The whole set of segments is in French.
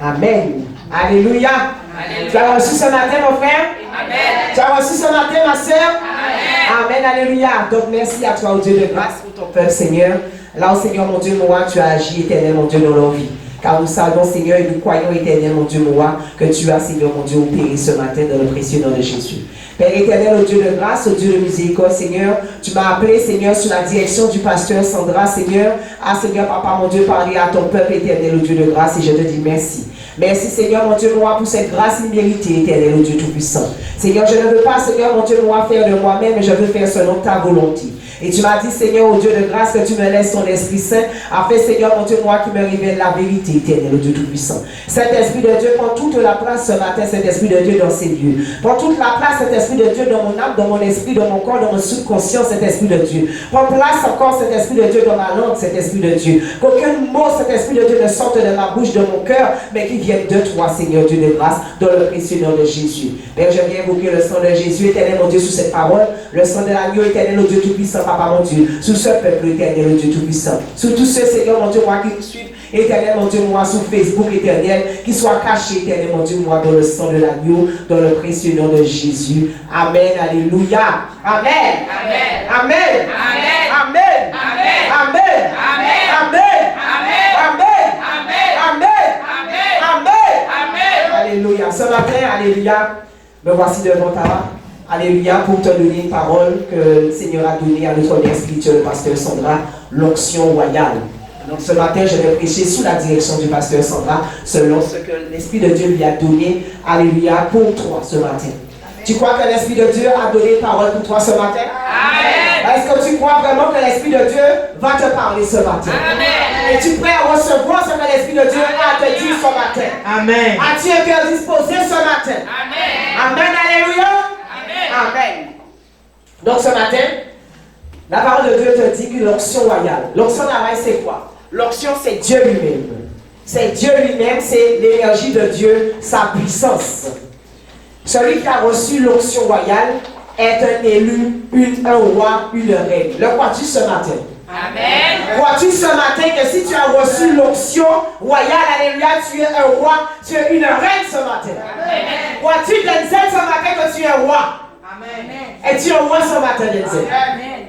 Amen. Alléluia. Amen. Tu as reçu ce matin, mon frère? Amen. Tu as reçu ce matin, ma soeur? Amen. Amen. Alléluia. Donc, merci à toi, au Dieu de grâce, pour ton peuple, Seigneur. Là, au Seigneur, mon Dieu, moi, tu as agi éternel, mon Dieu, dans leur vie. Car nous savons, Seigneur, et nous croyons éternel, mon Dieu, moi, que tu as, Seigneur, mon Dieu, opéré ce matin dans le précieux nom de Jésus. Père éternel, au Dieu de grâce, au Dieu de miséricorde, Seigneur, tu m'as appelé, Seigneur, sous la direction du pasteur Sandra, Seigneur. Ah, Seigneur, Papa, mon Dieu, parler à ton peuple éternel, au Dieu de grâce, et je te dis merci. Merci, Seigneur, mon Dieu, moi, pour cette grâce imméritée, éternel, au Dieu Tout-Puissant. Seigneur, je ne veux pas, Seigneur, mon Dieu, moi, faire de moi-même, mais je veux faire selon ta volonté. Et tu m'as dit, Seigneur, au Dieu de grâce, que tu me laisses ton Esprit Saint, afin, Seigneur, mon Dieu, moi, qui me révèle la vérité, éternel, au Dieu Tout-Puissant. Cet Esprit de Dieu prend toute la place ce matin, cet Esprit de Dieu dans ces lieux. Prends toute la place, cet Esprit de Dieu dans mon âme, dans mon esprit, dans mon corps, dans mon subconscient, cet Esprit de Dieu. Prends place encore, cet Esprit de Dieu dans ma langue, cet Esprit de Dieu. Qu'aucun mot, cet Esprit de Dieu ne sorte de ma bouche, de mon cœur, mais qui vienne de toi, Seigneur, Dieu de grâce, dans le précieux nom de Jésus. Père, je viens invoquer le sang de Jésus, éternel, mon Dieu, sous cette parole, le sang de l'agneau, éternel, au Dieu Tout-Puissant, Papa, mon Dieu, sous ce peuple, éternel, au Dieu Tout-Puissant, sous tous ceux, Seigneur, mon Dieu, moi, qui nous suivent, éternel, mon Dieu, moi, sur Facebook, éternel, qui soit caché, éternel, mon Dieu, moi, dans le sang de l'agneau, dans le précieux nom de Jésus. Amen, alléluia. Amen. Amen. Amen. Amen. Amen. Amen. Amen. Amen. Amen. Amen. Alléluia. Ce matin, alléluia, me voici devant ta. Alléluia, pour te donner une parole que le Seigneur a donnée à notre mère spirituelle, le pasteur Sandra, l'onction royale. Donc ce matin, je vais prêcher sous la direction du pasteur Sandra, selon ce que l'Esprit de Dieu lui a donné, alléluia, pour toi ce matin. Amen. Tu crois que l'Esprit de Dieu a donné une parole pour toi ce matin? Amen. Est-ce que tu crois vraiment que l'Esprit de Dieu va te parler ce matin? Amen. Es-tu prêt à recevoir ce que l'Esprit de Dieu a te dire ce matin? Amen. As-tu un cœur disposé ce matin? Amen. Amen, alléluia. Amen. Donc ce matin, la parole de Dieu te dit que l'onction royale. L'onction royale, c'est quoi? L'onction, c'est Dieu lui-même. C'est Dieu lui-même, c'est l'énergie de Dieu, sa puissance. Celui qui a reçu l'onction royale est un élu, un roi, une reine. Le crois-tu ce matin? Amen. Crois-tu ce matin que si tu as reçu l'onction royale, alléluia, tu es un roi, tu es une reine ce matin? Amen. Crois-tu, Denzel, ce matin que tu es un roi? Amen. Es-tu un roi ce matin, Denzel? Amen.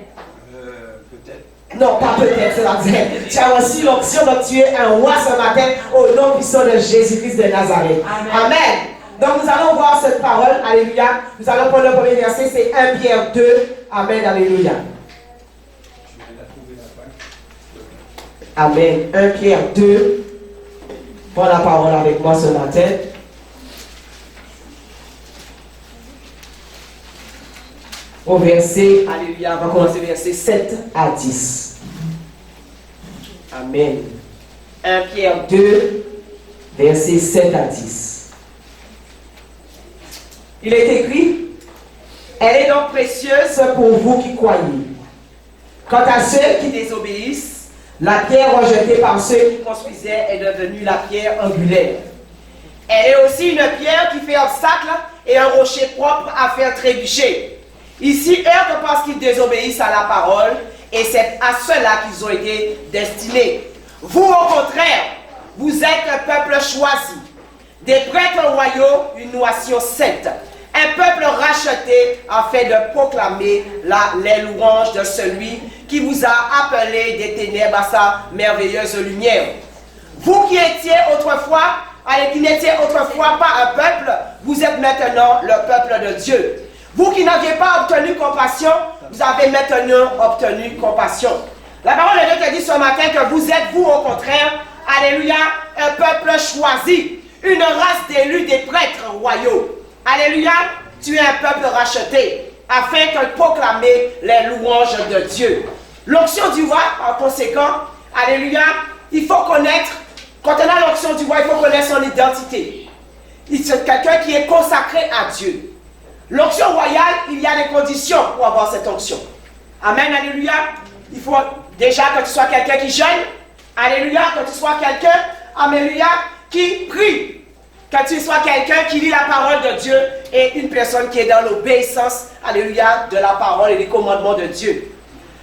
Peut-être. Non, pas peut-être, c'est-à-dire, tu as reçu l'onction, donc tu es un roi ce matin au nom puissant de Jésus-Christ de Nazareth. Amen. Amen. Donc nous allons voir cette parole, alléluia. Nous allons prendre le premier verset, c'est 1 Pierre 2. Amen, alléluia. Amen. 1 Pierre 2. Prends la parole avec moi ce matin. Au verset, alléluia, on va commencer verset 7 à 10. Amen. 1 Pierre 2, verset 7 à 10. Il est écrit, elle est donc précieuse pour vous qui croyez. Quant à ceux qui désobéissent, la pierre rejetée par ceux qui construisaient est devenue la pierre angulaire. Elle est aussi une pierre qui fait obstacle et un rocher propre à faire trébucher. Ici, heurtent parce qu'ils désobéissent à la parole, et c'est à cela qu'ils ont été destinés. Vous, au contraire, vous êtes un peuple choisi, des prêtres royaux, une nation sainte, un peuple racheté afin de proclamer les louanges de celui qui vous a appelé des ténèbres à sa merveilleuse lumière. Vous qui étiez autrefois, qui n'étiez autrefois pas un peuple, vous êtes maintenant le peuple de Dieu. Vous qui n'aviez pas obtenu compassion, vous avez maintenant obtenu compassion. La parole de Dieu te dit ce matin que vous êtes, vous au contraire, alléluia, un peuple choisi, une race d'élus, des prêtres royaux. Alléluia, tu es un peuple racheté, afin de proclamer les louanges de Dieu. L'onction du roi, par conséquent, alléluia, il faut connaître, quand on a l'onction du roi, il faut connaître son identité. C'est quelqu'un qui est consacré à Dieu. L'onction royale, il y a des conditions pour avoir cette onction. Amen, alléluia. Il faut déjà que tu sois quelqu'un qui jeûne. Alléluia, que tu sois quelqu'un, alléluia, qui prie. Que tu sois quelqu'un qui lit la parole de Dieu et une personne qui est dans l'obéissance, alléluia, de la parole et des commandements de Dieu.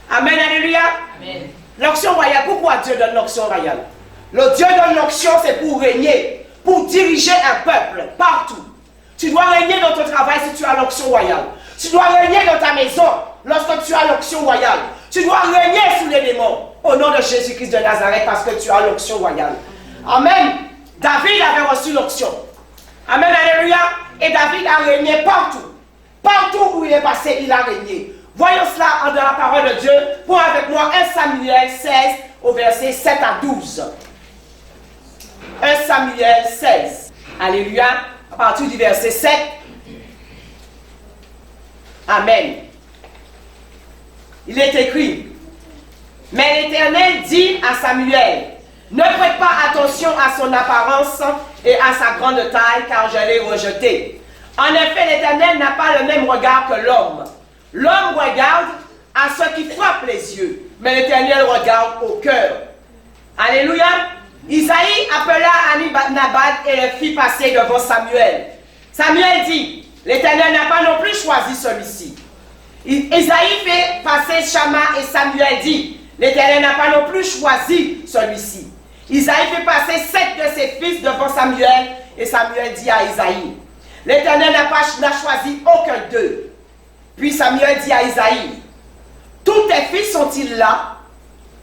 Amen, alléluia. L'onction royale, pourquoi Dieu donne l'onction royale? Le Dieu donne l'onction, c'est pour régner, pour diriger un peuple partout. Tu dois régner dans ton travail si tu as l'onction royale. Tu dois régner dans ta maison lorsque tu as l'onction royale. Tu dois régner sous les démons au nom de Jésus-Christ de Nazareth parce que tu as l'onction royale. Amen. David avait reçu l'onction. Amen, alléluia. Et David a régné partout. Partout où il est passé, il a régné. Voyons cela dans la parole de Dieu. Pour avec moi 1 Samuel 16 au verset 7 à 12. 1 Samuel 16. Alléluia. À partir du verset 7. Amen. Il est écrit. Mais l'Éternel dit à Samuel, ne prête pas attention à son apparence et à sa grande taille, car je l'ai rejeté. En effet, l'Éternel n'a pas le même regard que l'homme. L'homme regarde à ce qui frappe les yeux, mais l'Éternel regarde au cœur. Alléluia. Isaïe appela Nabal et le fit passer devant Samuel. Samuel dit, l'Éternel n'a pas non plus choisi celui-ci. Isaïe fait passer Shama et Samuel dit, l'Éternel n'a pas non plus choisi celui-ci. Isaïe fait passer 7 de ses fils devant Samuel et Samuel dit à Isaïe, l'Éternel n'a choisi aucun d'eux. Puis Samuel dit à Isaïe, tous tes fils sont-ils là?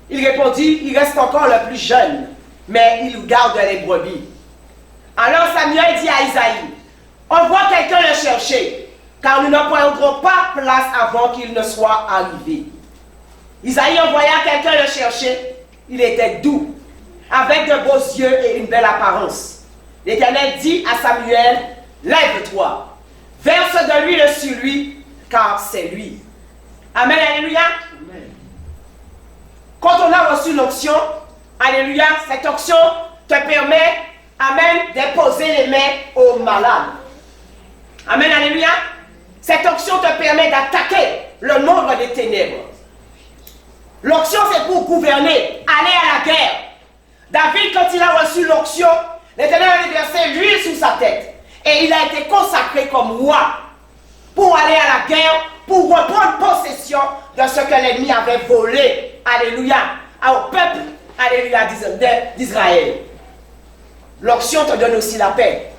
Il répondit, il reste encore le plus jeune, mais il garde les brebis. Alors Samuel dit à Isaïe, envoie quelqu'un le chercher, car nous ne prendrons pas place avant qu'il ne soit arrivé. Isaïe envoya quelqu'un le chercher, il était doux, avec de beaux yeux et une belle apparence. L'Éternel dit à Samuel, lève-toi, verse de l'huile sur lui, car c'est lui. Amen, alléluia. Amen. Quand on a reçu l'onction, alléluia, cette onction te permet, amen, d'imposer les mains aux malades. Amen, alléluia. Cette onction te permet d'attaquer le monde des ténèbres. L'onction, c'est pour gouverner, aller à la guerre. David, quand il a reçu l'onction, l'Éternel a versé l'huile sous sa tête. Et il a été consacré comme roi pour aller à la guerre, pour reprendre possession de ce que l'ennemi avait volé. Alléluia. Au peuple, alléluia, d'Israël. L'onction te donne aussi la paix.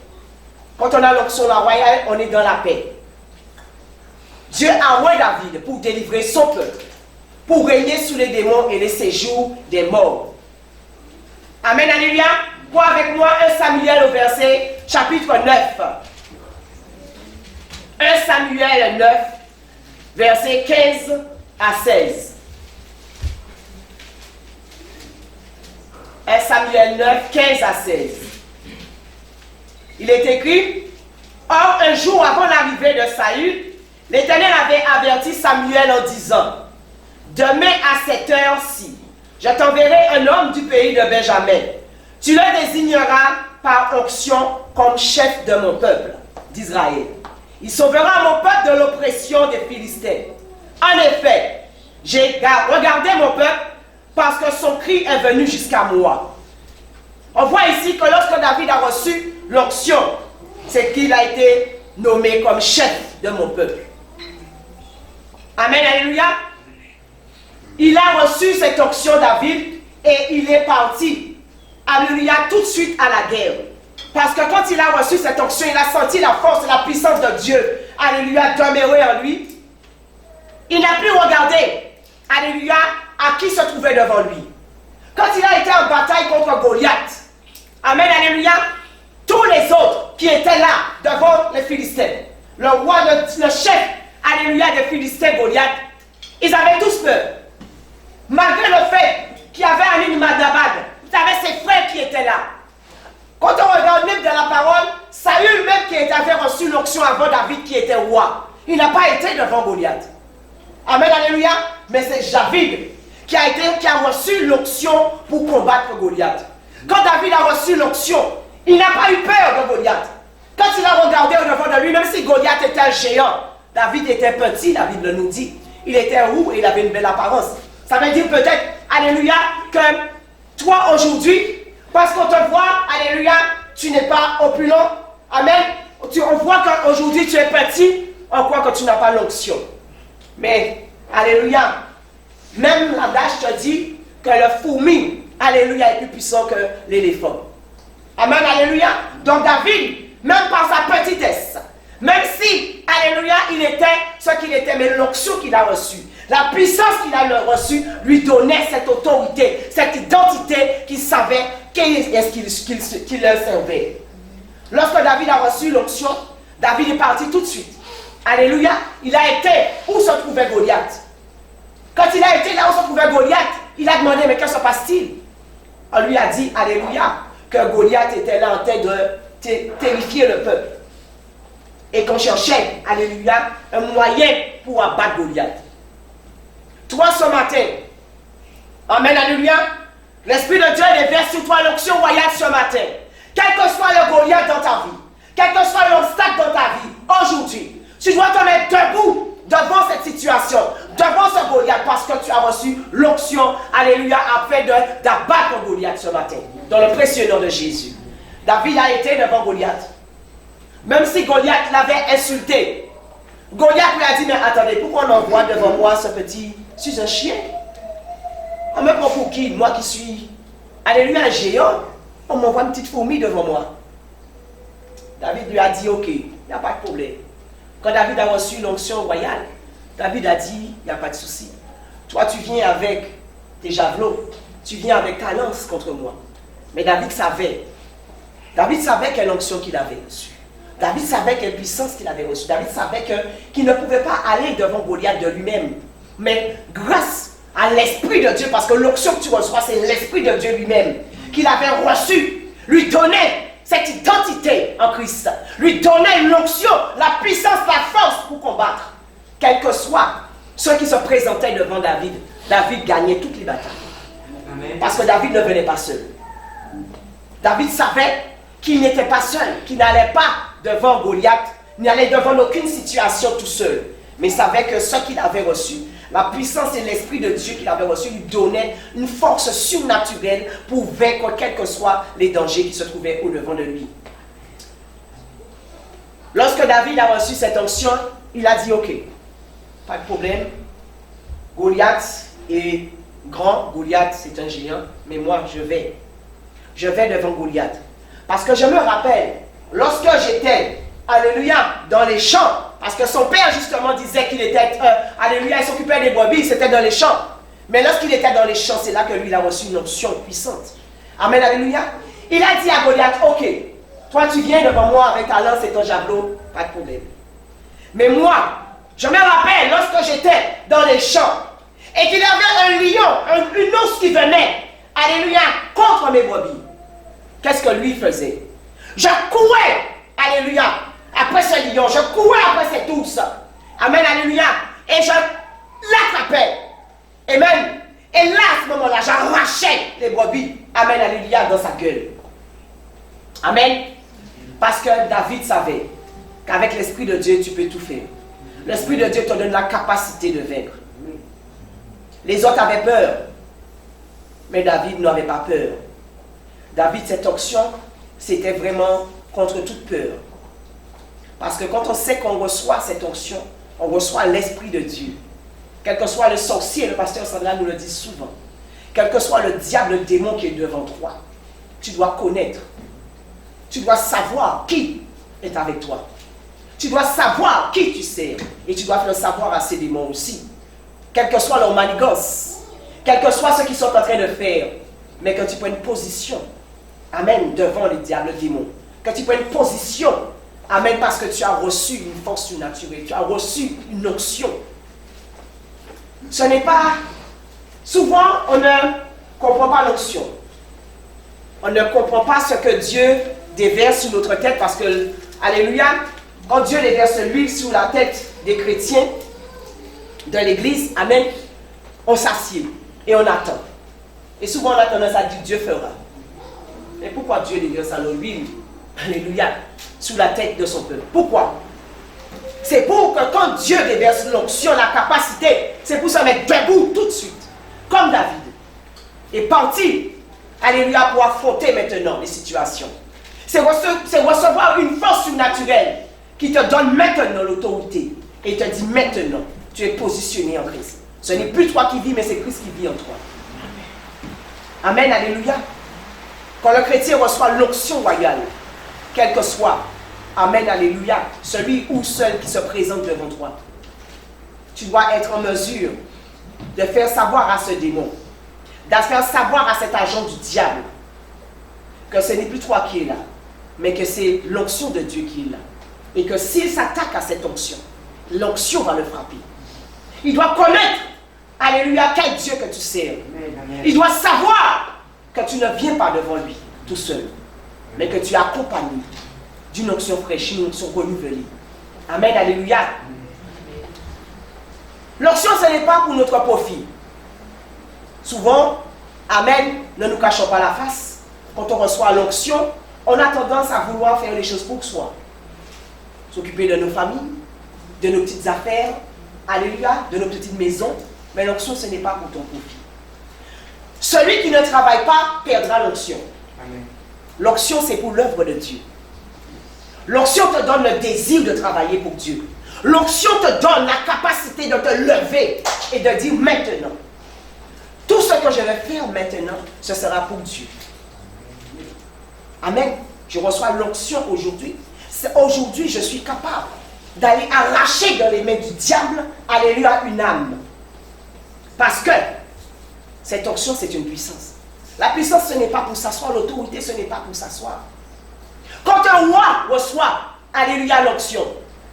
Quand on a l'onction royale, on est dans la paix. Dieu a envoyé David pour délivrer son peuple, pour régner sous les démons et les séjours des morts. Amen, alléluia. Pour avec moi 1 Samuel au verset chapitre 9. 1 Samuel 9, verset 15 à 16. 1 Samuel 9, 15 à 16. Il est écrit, or un jour avant l'arrivée de Saül, l'Éternel avait averti Samuel en disant, demain à cette heure-ci, je t'enverrai un homme du pays de Benjamin. Tu le désigneras par onction comme chef de mon peuple, d'Israël. Il sauvera mon peuple de l'oppression des Philistins. En effet, j'ai regardé mon peuple parce que son cri est venu jusqu'à moi. On voit ici que lorsque David a reçu l'onction, c'est qu'il a été nommé comme chef de mon peuple. Amen, alléluia. Il a reçu cette onction, David, et il est parti, alléluia, tout de suite à la guerre. Parce que quand il a reçu cette onction, il a senti la force et la puissance de Dieu, alléluia, demeurer en lui. Il n'a plus regardé, alléluia, à qui se trouvait devant lui. Quand il a été en bataille contre Goliath, amen, alléluia, tous les autres qui étaient là devant les Philistins, le roi, le chef, alléluia, des Philistins, Goliath, ils avaient tous peur. Malgré le fait qu'il y avait Ali Madabad, il avait ses frères qui étaient là. Quand on regarde même dans la parole, Saül même qui avait reçu l'onction avant David qui était roi, il n'a pas été devant Goliath. Amen, alléluia. Mais c'est David qui a reçu l'onction pour combattre Goliath. Quand David a reçu l'onction, il n'a pas eu peur de Goliath. Quand il a regardé au devant de lui, même si Goliath était un géant, David était petit, la Bible nous dit. Il était roux et il avait une belle apparence. Ça veut dire peut-être, alléluia, que toi aujourd'hui, parce qu'on te voit, alléluia, tu n'es pas opulent. Amen. On voit qu'aujourd'hui tu es petit, on croit que tu n'as pas l'onction. Mais, alléluia, même l'adage te dit que le fourmi, alléluia, est plus puissant que l'éléphant. Amen, alléluia. Donc David, même par sa petitesse, même si, alléluia, il était ce qu'il était, mais l'onction qu'il a reçue, la puissance qu'il a reçue, lui donnait cette autorité, cette identité qu'il savait qui est-ce qu'il le servait. Lorsque David a reçu l'onction, David est parti tout de suite. Alléluia. Il a été où se trouvait Goliath. Quand il a été là où se trouvait Goliath, il a demandé, mais que se passe-t-il? On lui a dit, alléluia, que Goliath était là en train de terrifier le peuple. Et qu'on cherchait, alléluia, un moyen pour abattre Goliath. Toi, ce matin, amen, alléluia, l'Esprit de Dieu déverse sur toi l'onction royale ce matin. Quel que soit le Goliath dans ta vie, quel que soit l'obstacle dans ta vie, aujourd'hui, tu dois te mettre debout devant cette situation, devant ce Goliath, parce que tu as reçu l'onction, alléluia, afin d'abattre Goliath ce matin, dans le précieux nom de Jésus. David a été devant Goliath. Même si Goliath l'avait insulté, Goliath lui a dit, mais attendez, pourquoi on envoie devant moi ce petit, je suis un chien? On me prend pour qui? Moi qui suis, alléluia, un géant. On m'envoie une petite fourmi devant moi. David lui a dit, ok, il n'y a pas de problème. Quand David a reçu l'onction royale, David a dit, il n'y a pas de souci. Toi, tu viens avec tes javelots, tu viens avec ta lance contre moi. Mais David savait quelle onction qu'il avait reçue. David savait quelle puissance qu'il avait reçue. David savait qu'il ne pouvait pas aller devant Goliath de lui-même. Mais grâce à l'Esprit de Dieu, parce que l'onction que tu reçois, c'est l'Esprit de Dieu lui-même, qu'il avait reçu, lui donnait cette identité en Christ, lui donnait l'onction, la puissance, la force pour combattre. Quel que soit ceux qui se présentaient devant David, David gagnait toutes les batailles. Amen. Parce que David ne venait pas seul. David savait qu'il n'était pas seul, qu'il n'allait pas devant Goliath, n'allait devant aucune situation tout seul. Mais il savait que ce qu'il avait reçu, la puissance et l'Esprit de Dieu qu'il avait reçu lui donnait une force surnaturelle pour vaincre quels que soient les dangers qui se trouvaient au-devant de lui. Lorsque David a reçu cette onction, il a dit, ok, pas de problème, Goliath est grand, Goliath c'est un géant, mais moi je vais devant Goliath. Parce que je me rappelle, lorsque j'étais, alléluia, dans les champs, parce que son père justement disait qu'il était, alléluia, il s'occupait des brebis, c'était dans les champs. Mais lorsqu'il était dans les champs, c'est là que lui, il a reçu une onction puissante. Amen, alléluia. Il a dit à Goliath, ok, toi tu viens devant moi avec ta lance et ton javelot, pas de problème. Mais moi, je me rappelle lorsque j'étais dans les champs, et qu'il y avait un lion, une ours qui venait, alléluia, contre mes brebis. Qu'est-ce que lui faisait? Je courais, alléluia, après ce lion, je courais après cette ours. Amen, alléluia. Et je l'attrapais. Amen. Et là, à ce moment-là, j'arrachais les brebis. Amen, alléluia, dans sa gueule. Amen. Parce que David savait qu'avec l'Esprit de Dieu, tu peux tout faire. L'Esprit de Dieu te donne la capacité de vaincre. Les autres avaient peur. Mais David n'avait pas peur. David, cette onction, c'était vraiment contre toute peur. Parce que quand on sait qu'on reçoit cette onction, on reçoit l'Esprit de Dieu. Quel que soit le sorcier, le pasteur Sandra nous le dit souvent, quel que soit le diable, le démon qui est devant toi, tu dois connaître. Tu dois savoir qui est avec toi. Tu dois savoir qui tu sers. Et tu dois le savoir à ces démons aussi. Quel que soit leur manigance, quel que soit ce qu'ils sont en train de faire, mais que tu prennes position, amen, devant les diables, les démons. Que tu prennes position, amen, parce que tu as reçu une force surnaturelle, tu as reçu une onction. Ce n'est pas... Souvent, on ne comprend pas l'onction. On ne comprend pas ce que Dieu déverse sur notre tête parce que, alléluia, quand Dieu déverse l'huile sur la tête des chrétiens de l'église, amen, on s'assied et on attend. Et souvent, on a tendance à dire Dieu fera. Mais pourquoi Dieu déverse l'huile, alléluia, sur la tête de son peuple? Pourquoi? C'est pour que quand Dieu déverse l'onction, la capacité, c'est pour se mettre debout tout de suite, comme David, et partir, alléluia, pour affronter maintenant les situations. C'est recevoir une force surnaturelle qui te donne maintenant l'autorité et te dit maintenant, tu es positionné en Christ. Ce n'est plus toi qui vis, mais c'est Christ qui vit en toi. Amen, alléluia. Quand le chrétien reçoit l'onction royale, quel que soit, amen, alléluia, celui ou celle qui se présente devant toi, tu dois être en mesure de faire savoir à ce démon, de faire savoir à cet agent du diable, que ce n'est plus toi qui es là, mais que c'est l'onction de Dieu qui est là. Et que s'il s'attaque à cette onction, l'onction va le frapper. Il doit connaître, alléluia, quel Dieu que tu sers. Il doit savoir que tu ne viens pas devant lui tout seul, mais que tu es accompagné d'une onction fraîche, une onction renouvelée. Amen, alléluia. L'onction, ce n'est pas pour notre profit. Souvent, amen, ne nous cachons pas la face. Quand on reçoit l'onction, on a tendance à vouloir faire les choses pour soi. S'occuper de nos familles, de nos petites affaires, alléluia, de nos petites maisons. Mais l'onction, ce n'est pas pour ton profit. Celui qui ne travaille pas perdra l'onction. L'onction, c'est pour l'œuvre de Dieu. L'onction te donne le désir de travailler pour Dieu. L'onction te donne la capacité de te lever et de dire maintenant, tout ce que je vais faire maintenant, ce sera pour Dieu. Amen. Je reçois l'onction aujourd'hui. Aujourd'hui, je suis capable d'aller arracher dans les mains du diable, alléluia, une âme. Parce que cette onction, c'est une puissance. La puissance, ce n'est pas pour s'asseoir. L'autorité, ce n'est pas pour s'asseoir. Quand un roi reçoit, alléluia, l'onction,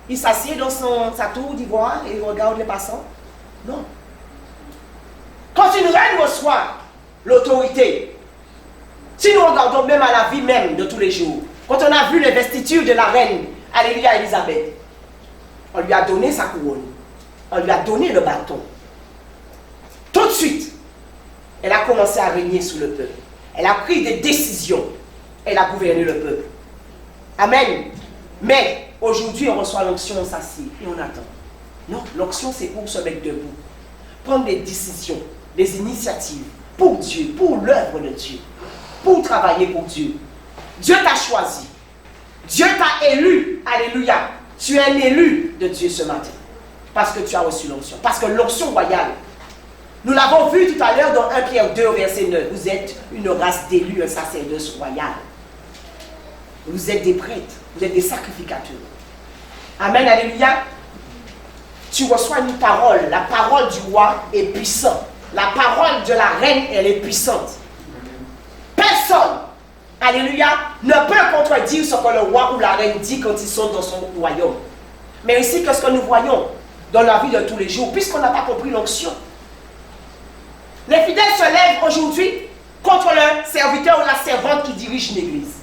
il s'assied dans sa tour d'ivoire et il regarde les passants. Non. Quand une reine reçoit l'autorité, si nous regardons même à la vie même de tous les jours, quand on a vu les vestitures de la reine, alléluia, Élisabeth, on lui a donné sa couronne, on lui a donné le bâton. Tout de suite, elle a commencé à régner sous le peuple. Elle a pris des décisions. Elle a gouverné le peuple. Amen. Mais aujourd'hui, on reçoit l'onction, on s'assied et on attend. Non, l'onction, c'est pour se mettre debout. Prendre des décisions, des initiatives pour Dieu, pour l'œuvre de Dieu, pour travailler pour Dieu. Dieu t'a choisi. Dieu t'a élu. Alléluia. Tu es un élu de Dieu ce matin. Parce que tu as reçu l'onction. Parce que l'onction royale, nous l'avons vu tout à l'heure dans 1 Pierre 2, verset 9. Vous êtes une race d'élus, un sacerdoce royal. Vous êtes des prêtres. Vous êtes des sacrificateurs. Amen, alléluia. Tu reçois une parole. La parole du roi est puissante. La parole de la reine, elle est puissante. Personne, alléluia, ne peut contredire ce que le roi ou la reine dit quand ils sont dans son royaume. Mais ici, qu'est-ce que nous voyons dans la vie de tous les jours, puisqu'on n'a pas compris l'onction. Les fidèles se lèvent aujourd'hui contre le serviteur ou la servante qui dirige l'église.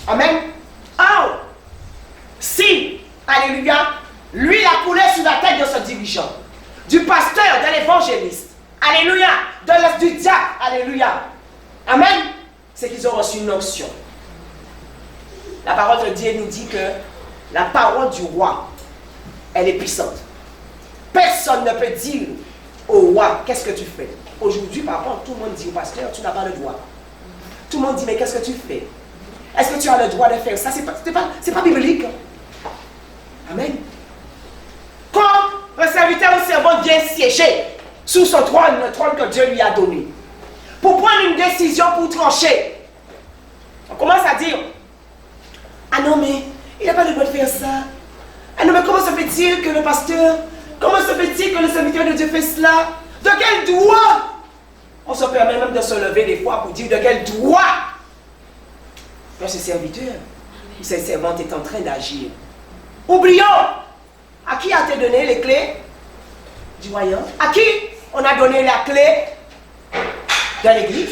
Amen. Oh, si, alléluia, l'huile a coulé sur la tête de ce dirigeant, du pasteur, de l'évangéliste, alléluia, du diacre, alléluia. Amen. C'est qu'ils ont reçu une onction. La parole de Dieu nous dit que la parole du roi, elle est puissante. Personne ne peut dire au roi, qu'est-ce que tu fais? Aujourd'hui, par contre, tout le monde dit au pasteur, tu n'as pas le droit. Tout le monde dit, mais qu'est-ce que tu fais? Est-ce que tu as le droit de faire ça? C'est pas biblique. Amen. Quand un serviteur ou servant vient siéger sous son trône, le trône que Dieu lui a donné, pour prendre une décision, pour trancher, on commence à dire, ah non, mais il n'a pas le droit de faire ça. Ah non, mais comment se fait-il que le pasteur, comment se fait-il que le serviteur de Dieu fait cela? De quel droit? On se permet même de se lever des fois pour dire de quel droit que ce serviteur ou cette servante est en train d'agir. Oublions, à qui a-t-il donné les clés du royaume? À qui on a donné la clé de l'église?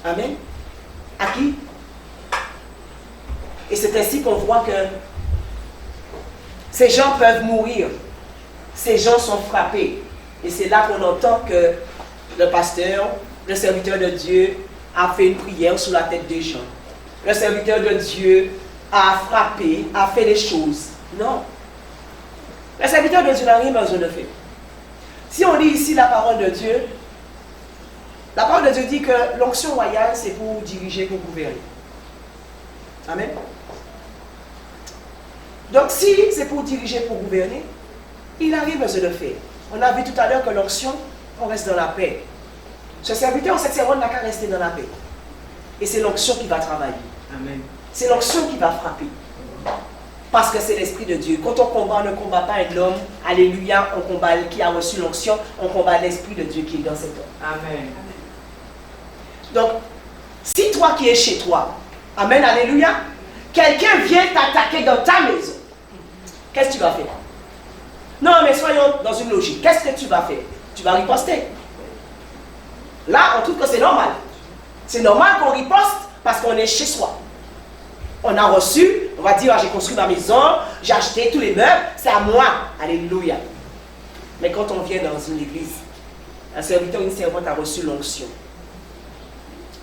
Amen. À qui? Et c'est ainsi qu'on voit que ces gens peuvent mourir. Ces gens sont frappés. Et c'est là qu'on entend que le pasteur, le serviteur de Dieu, a fait une prière sur la tête des gens. Le serviteur de Dieu a frappé, a fait des choses. Non. Le serviteur de Dieu n'a rien besoin de faire. Si on lit ici la parole de Dieu, la parole de Dieu dit que l'onction royale, c'est pour diriger, pour gouverner. Amen. Donc si c'est pour diriger, pour gouverner, il n'a rien besoin de faire. On a vu tout à l'heure que l'onction, on reste dans la paix. Ce serviteur, cette servante n'a qu'à rester dans la paix. Et c'est l'onction qui va travailler. Amen. C'est l'onction qui va frapper. Parce que c'est l'Esprit de Dieu. Quand on combat, on ne combat pas un homme. Alléluia, on combat qui a reçu l'onction. On combat l'Esprit de Dieu qui est dans cet homme. Amen. Donc, si toi qui es chez toi, amen, alléluia, quelqu'un vient t'attaquer dans ta maison, qu'est-ce que tu vas faire? Non, mais soyons dans une logique. Qu'est-ce que tu vas faire? Tu vas riposter. Là, on trouve que c'est normal. C'est normal qu'on riposte parce qu'on est chez soi. On a reçu, on va dire, ah, j'ai construit ma maison, j'ai acheté tous les meubles, c'est à moi. Alléluia. Mais quand on vient dans une église, un serviteur ou une servante a reçu l'onction.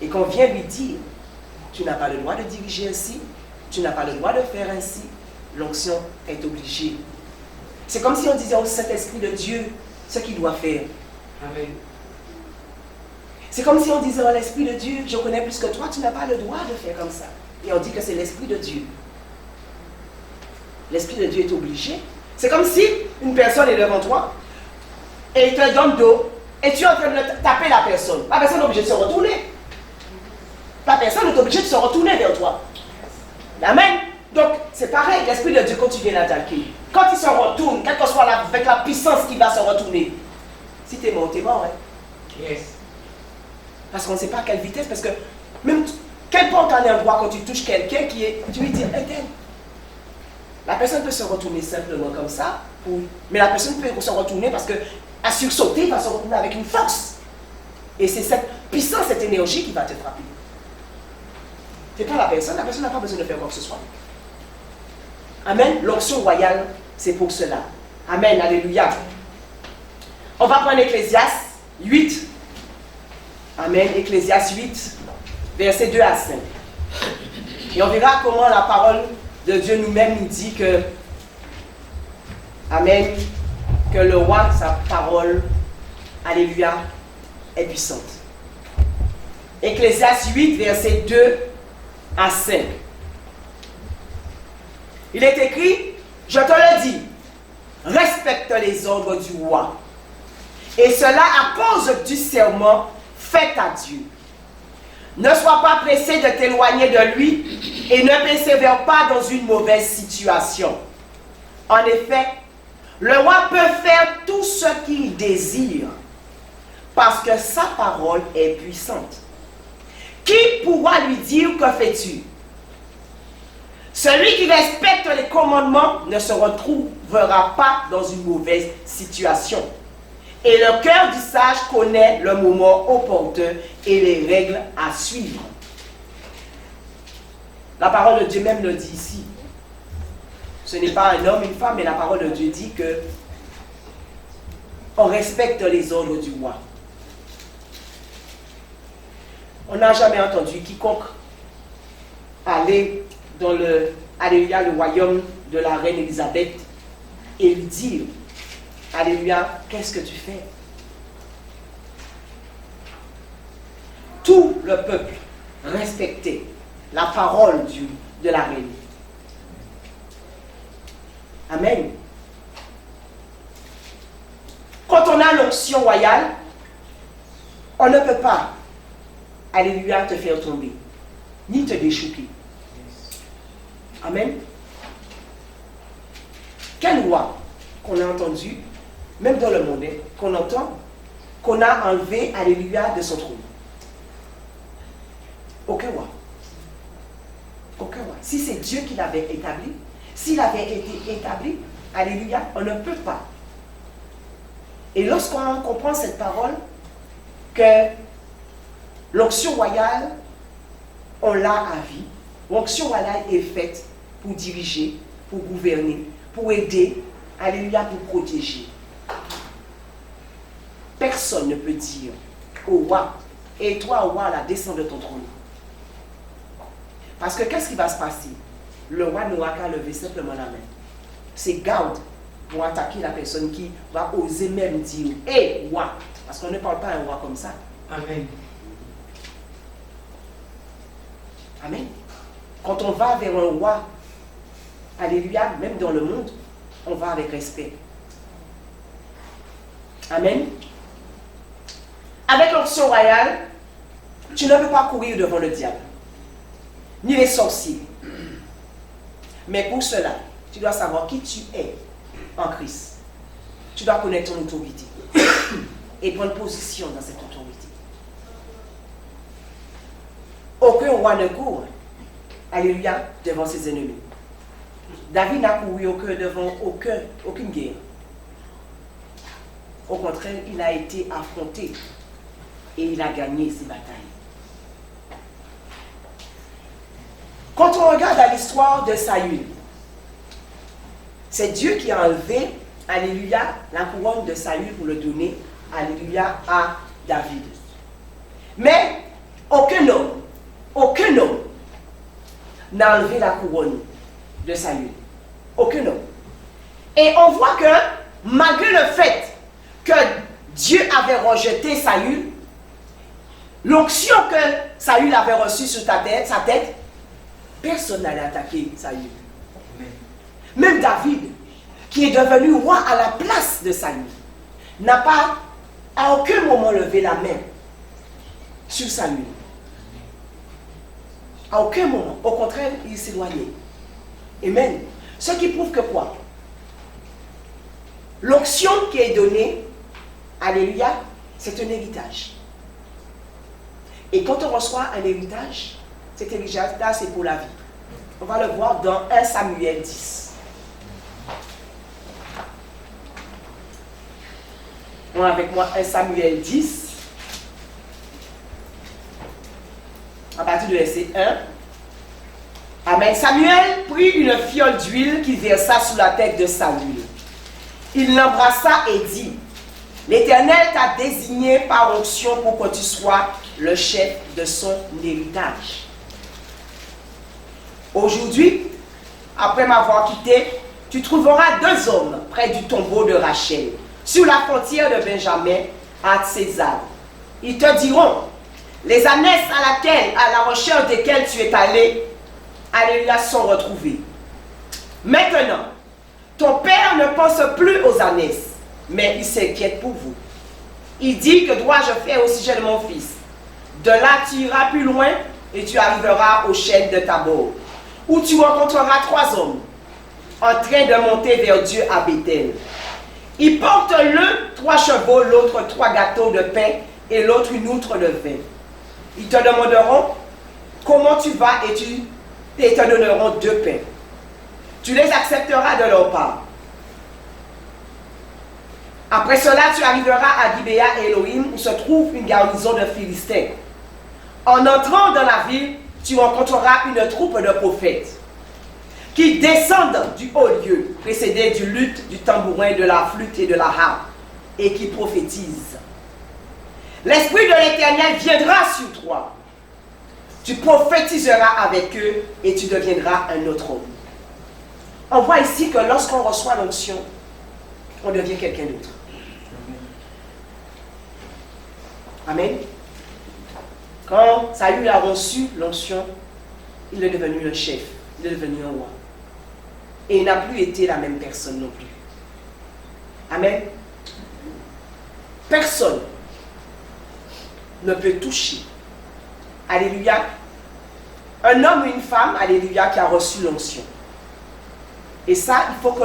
Et qu'on vient lui dire, tu n'as pas le droit de diriger ainsi, tu n'as pas le droit de faire ainsi, l'onction est obligée. C'est comme si on disait au Saint-Esprit de Dieu ce qu'il doit faire. Amen. C'est comme si on disait à l'Esprit de Dieu, je connais plus que toi, tu n'as pas le droit de faire comme ça. Et on dit que c'est l'Esprit de Dieu. L'Esprit de Dieu est obligé. C'est comme si une personne est devant toi et il te donne dos et tu es en train de taper la personne. La personne est obligée de se retourner. La personne est obligée de se retourner vers toi. Amen. Donc, c'est pareil, l'Esprit de Dieu, quand tu viens l'attaquer, quand il se retourne, quelle que soit avec la puissance qui va se retourner, si tu es mort, hein. Yes. Parce qu'on ne sait pas à quelle vitesse, parce que même qu'importe un endroit, quand tu touches quelqu'un qui est, tu lui dis, éteins. La personne peut se retourner simplement comme ça, mais la personne peut se retourner parce qu'à sursauter, il va se retourner avec une force. Et c'est cette puissance, cette énergie qui va te frapper. C'est pas la personne n'a pas besoin de faire quoi que ce soit. Amen. L'onction royale, c'est pour cela. Amen. Alléluia. On va prendre Ecclésiaste 8. Amen. Ecclésiaste 8, versets 2 à 5. Et on verra comment la parole de Dieu nous-mêmes nous dit que, amen, que le roi, sa parole, alléluia, est puissante. Ecclésiaste 8, versets 2 à 5. Il est écrit, je te le dis, respecte les ordres du roi. Et cela à cause du serment fait à Dieu. Ne sois pas pressé de t'éloigner de lui et ne persévère pas dans une mauvaise situation. En effet, le roi peut faire tout ce qu'il désire parce que sa parole est puissante. Qui pourra lui dire que fais-tu? Celui qui respecte les commandements ne se retrouvera pas dans une mauvaise situation. Et le cœur du sage connaît le moment opportun et les règles à suivre. La parole de Dieu même le dit ici. Ce n'est pas un homme, une femme, mais la parole de Dieu dit que on respecte les ordres du roi. On n'a jamais entendu quiconque aller dans le royaume de la reine Élisabeth et lui dire, alléluia, qu'est-ce que tu fais? Tout le peuple respectait la parole de la reine. Amen. Quand on a l'onction royale, on ne peut pas, alléluia, te faire tomber, ni te déchouquer. Amen. Quelle loi qu'on a entendue, même dans le monde, qu'on entend, qu'on a enlevé, alléluia, de son trône? Aucun roi. Aucun roi. Si c'est Dieu qui l'avait établi, s'il avait été établi, alléluia, on ne peut pas. Et lorsqu'on comprend cette parole, que l'onction royale, on l'a à vie, l'onction royale est faite pour diriger, pour gouverner, pour aider, alléluia, pour protéger. Personne ne peut dire au roi, et toi, roi, là, descends de ton trône. Parce que qu'est-ce qui va se passer? Le roi n'aura qu'à lever simplement la main. C'est garde pour attaquer la personne qui va oser même dire « Hé, roi !» Parce qu'on ne parle pas à un roi comme ça. Amen. Amen. Quand on va vers un roi, alléluia, même dans le monde, on va avec respect. Amen. Avec l'onction royale, tu ne peux pas courir devant le diable, ni les sorciers. Mais pour cela, tu dois savoir qui tu es en Christ. Tu dois connaître ton autorité et prendre position dans cette autorité. Aucun roi ne court, alléluia, devant ses ennemis. David n'a couru devant aucune guerre. Au contraire, il a été affronté et il a gagné ses batailles. Quand on regarde à l'histoire de Saül, c'est Dieu qui a enlevé, alléluia, la couronne de Saül pour le donner, alléluia, à David. Mais aucun homme n'a enlevé la couronne de Saül. Aucun homme. Et on voit que malgré le fait que Dieu avait rejeté Saül, l'onction que Saül avait reçue sur sa tête, personne n'allait attaquer Saül. Même David, qui est devenu roi à la place de Saül, n'a pas à aucun moment levé la main sur Saül. À aucun moment. Au contraire, il s'éloignait. Amen. Ce qui prouve que quoi? L'onction qui est donnée, alléluia, c'est un héritage. Et quand on reçoit un héritage, cet héritage, c'est pour la vie. On va le voir dans 1 Samuel 10. Bon, avec moi, 1 Samuel 10. À partir du verset 1. Amen. Samuel prit une fiole d'huile qu'il versa sous la tête de Saül. Il l'embrassa et dit, l'Éternel t'a désigné par onction pour que tu sois le chef de son héritage. Aujourd'hui, après m'avoir quitté, tu trouveras 2 hommes près du tombeau de Rachel, sur la frontière de Benjamin, à César. Ils te diront, les ânesses à la recherche desquelles tu es allé, alléluia, sont retrouvées. Maintenant, ton père ne pense plus aux ânesses, mais il s'inquiète pour vous. Il dit, que dois-je faire au sujet de mon fils? De là, tu iras plus loin et tu arriveras au chêne de Tabor, où tu rencontreras 3 hommes en train de monter vers Dieu à Béthel. Ils portent l'un 3 chevaux, l'autre 3 gâteaux de pain et l'autre une outre de vin. Ils te demanderont comment tu vas et te donneront 2 pains. Tu les accepteras de leur part. Après cela, tu arriveras à Gibéa et Elohim, où se trouve une garnison de Philistins. En entrant dans la ville, tu rencontreras une troupe de prophètes qui descendent du haut lieu, précédés du luth, du tambourin, de la flûte et de la harpe, et qui prophétisent. L'Esprit de l'Éternel viendra sur toi. Tu prophétiseras avec eux et tu deviendras un autre homme. On voit ici que lorsqu'on reçoit l'onction, on devient quelqu'un d'autre. Amen. Quand Saül a reçu l'onction, il est devenu le chef, il est devenu un roi. Et il n'a plus été la même personne non plus. Amen. Personne ne peut toucher, alléluia, un homme ou une femme, alléluia, qui a reçu l'onction. Et ça, il faut que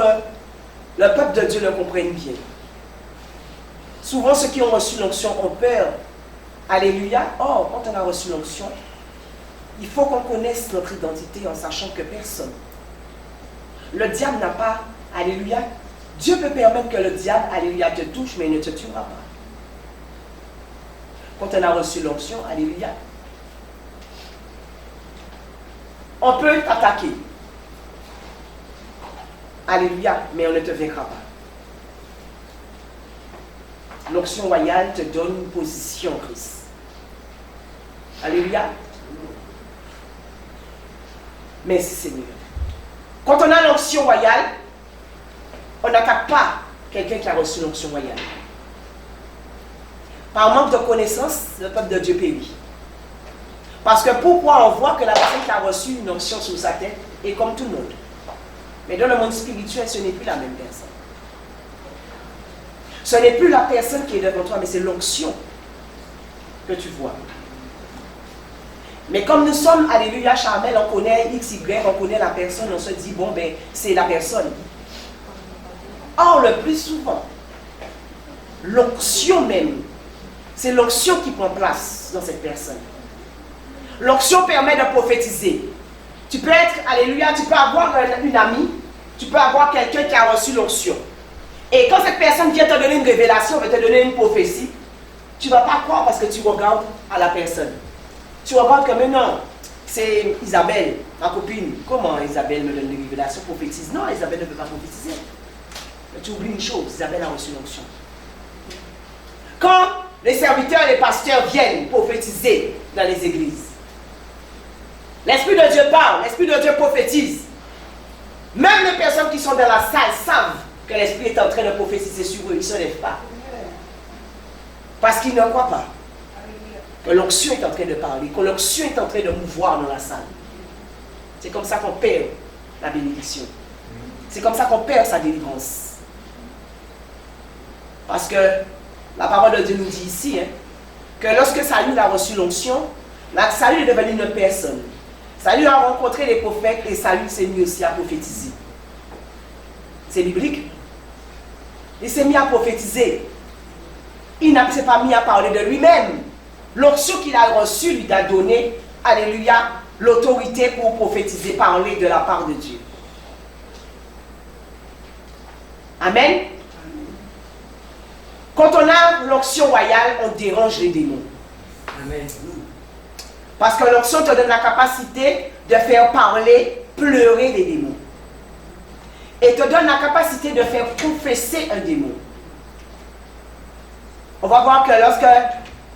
le peuple de Dieu le comprenne bien. Souvent, ceux qui ont reçu l'onction ont peur. Alléluia. Or, quand on a reçu l'onction, il faut qu'on connaisse notre identité en sachant que personne, le diable n'a pas, alléluia, Dieu peut permettre que le diable, alléluia, te touche, mais il ne te tuera pas. Quand on a reçu l'onction, alléluia, on peut t'attaquer. Alléluia, mais on ne te vaincra pas. L'onction royale te donne une position en Christ. Alléluia. Merci Seigneur. Quand on a l'onction royale, on n'attaque pas quelqu'un qui a reçu l'onction royale. Par manque de connaissance, le peuple de Dieu périt. Parce que pourquoi on voit que la personne qui a reçu une onction sur sa tête est comme tout le monde. Mais dans le monde spirituel, ce n'est plus la même personne. Ce n'est plus la personne qui est devant toi, mais c'est l'onction que tu vois. Mais comme nous sommes, alléluia, charnel, on connaît X, Y, on connaît la personne, on se dit, bon, ben, c'est la personne. Or, le plus souvent, l'onction même, c'est l'onction qui prend place dans cette personne. L'onction permet de prophétiser. Tu peux être, alléluia, tu peux avoir une amie, tu peux avoir quelqu'un qui a reçu l'onction. Et quand cette personne vient te donner une révélation, va te donner une prophétie, tu ne vas pas croire parce que tu regardes à la personne. Tu regardes comme non, c'est Isabelle, ma copine. Comment Isabelle me donne des révélations, prophétise? Non, Isabelle ne peut pas prophétiser. Mais tu oublies une chose, Isabelle a reçu l'onction. Quand les serviteurs et les pasteurs viennent prophétiser dans les églises, l'Esprit de Dieu parle, l'Esprit de Dieu prophétise. Même les personnes qui sont dans la salle savent que l'Esprit est en train de prophétiser sur eux, ils ne se lèvent pas. Parce qu'ils ne croient pas que l'onction est en train de parler, que l'onction est en train de mouvoir dans la salle. C'est comme ça qu'on perd la bénédiction. C'est comme ça qu'on perd sa délivrance. Parce que la parole de Dieu nous dit ici, que lorsque Saül a reçu l'onction, Saül est devenu une personne. Saül a rencontré les prophètes et Saül s'est mis aussi à prophétiser. C'est biblique. Il s'est mis à prophétiser. Il ne s'est pas mis à parler de lui-même. L'onction qu'il a reçue lui a donné, alléluia, l'autorité pour prophétiser, parler de la part de Dieu. Amen. Quand on a l'onction royale, on dérange les démons. Amen. Parce que l'onction te donne la capacité de faire parler, pleurer les démons. Et te donne la capacité de faire confesser un démon. On va voir que lorsque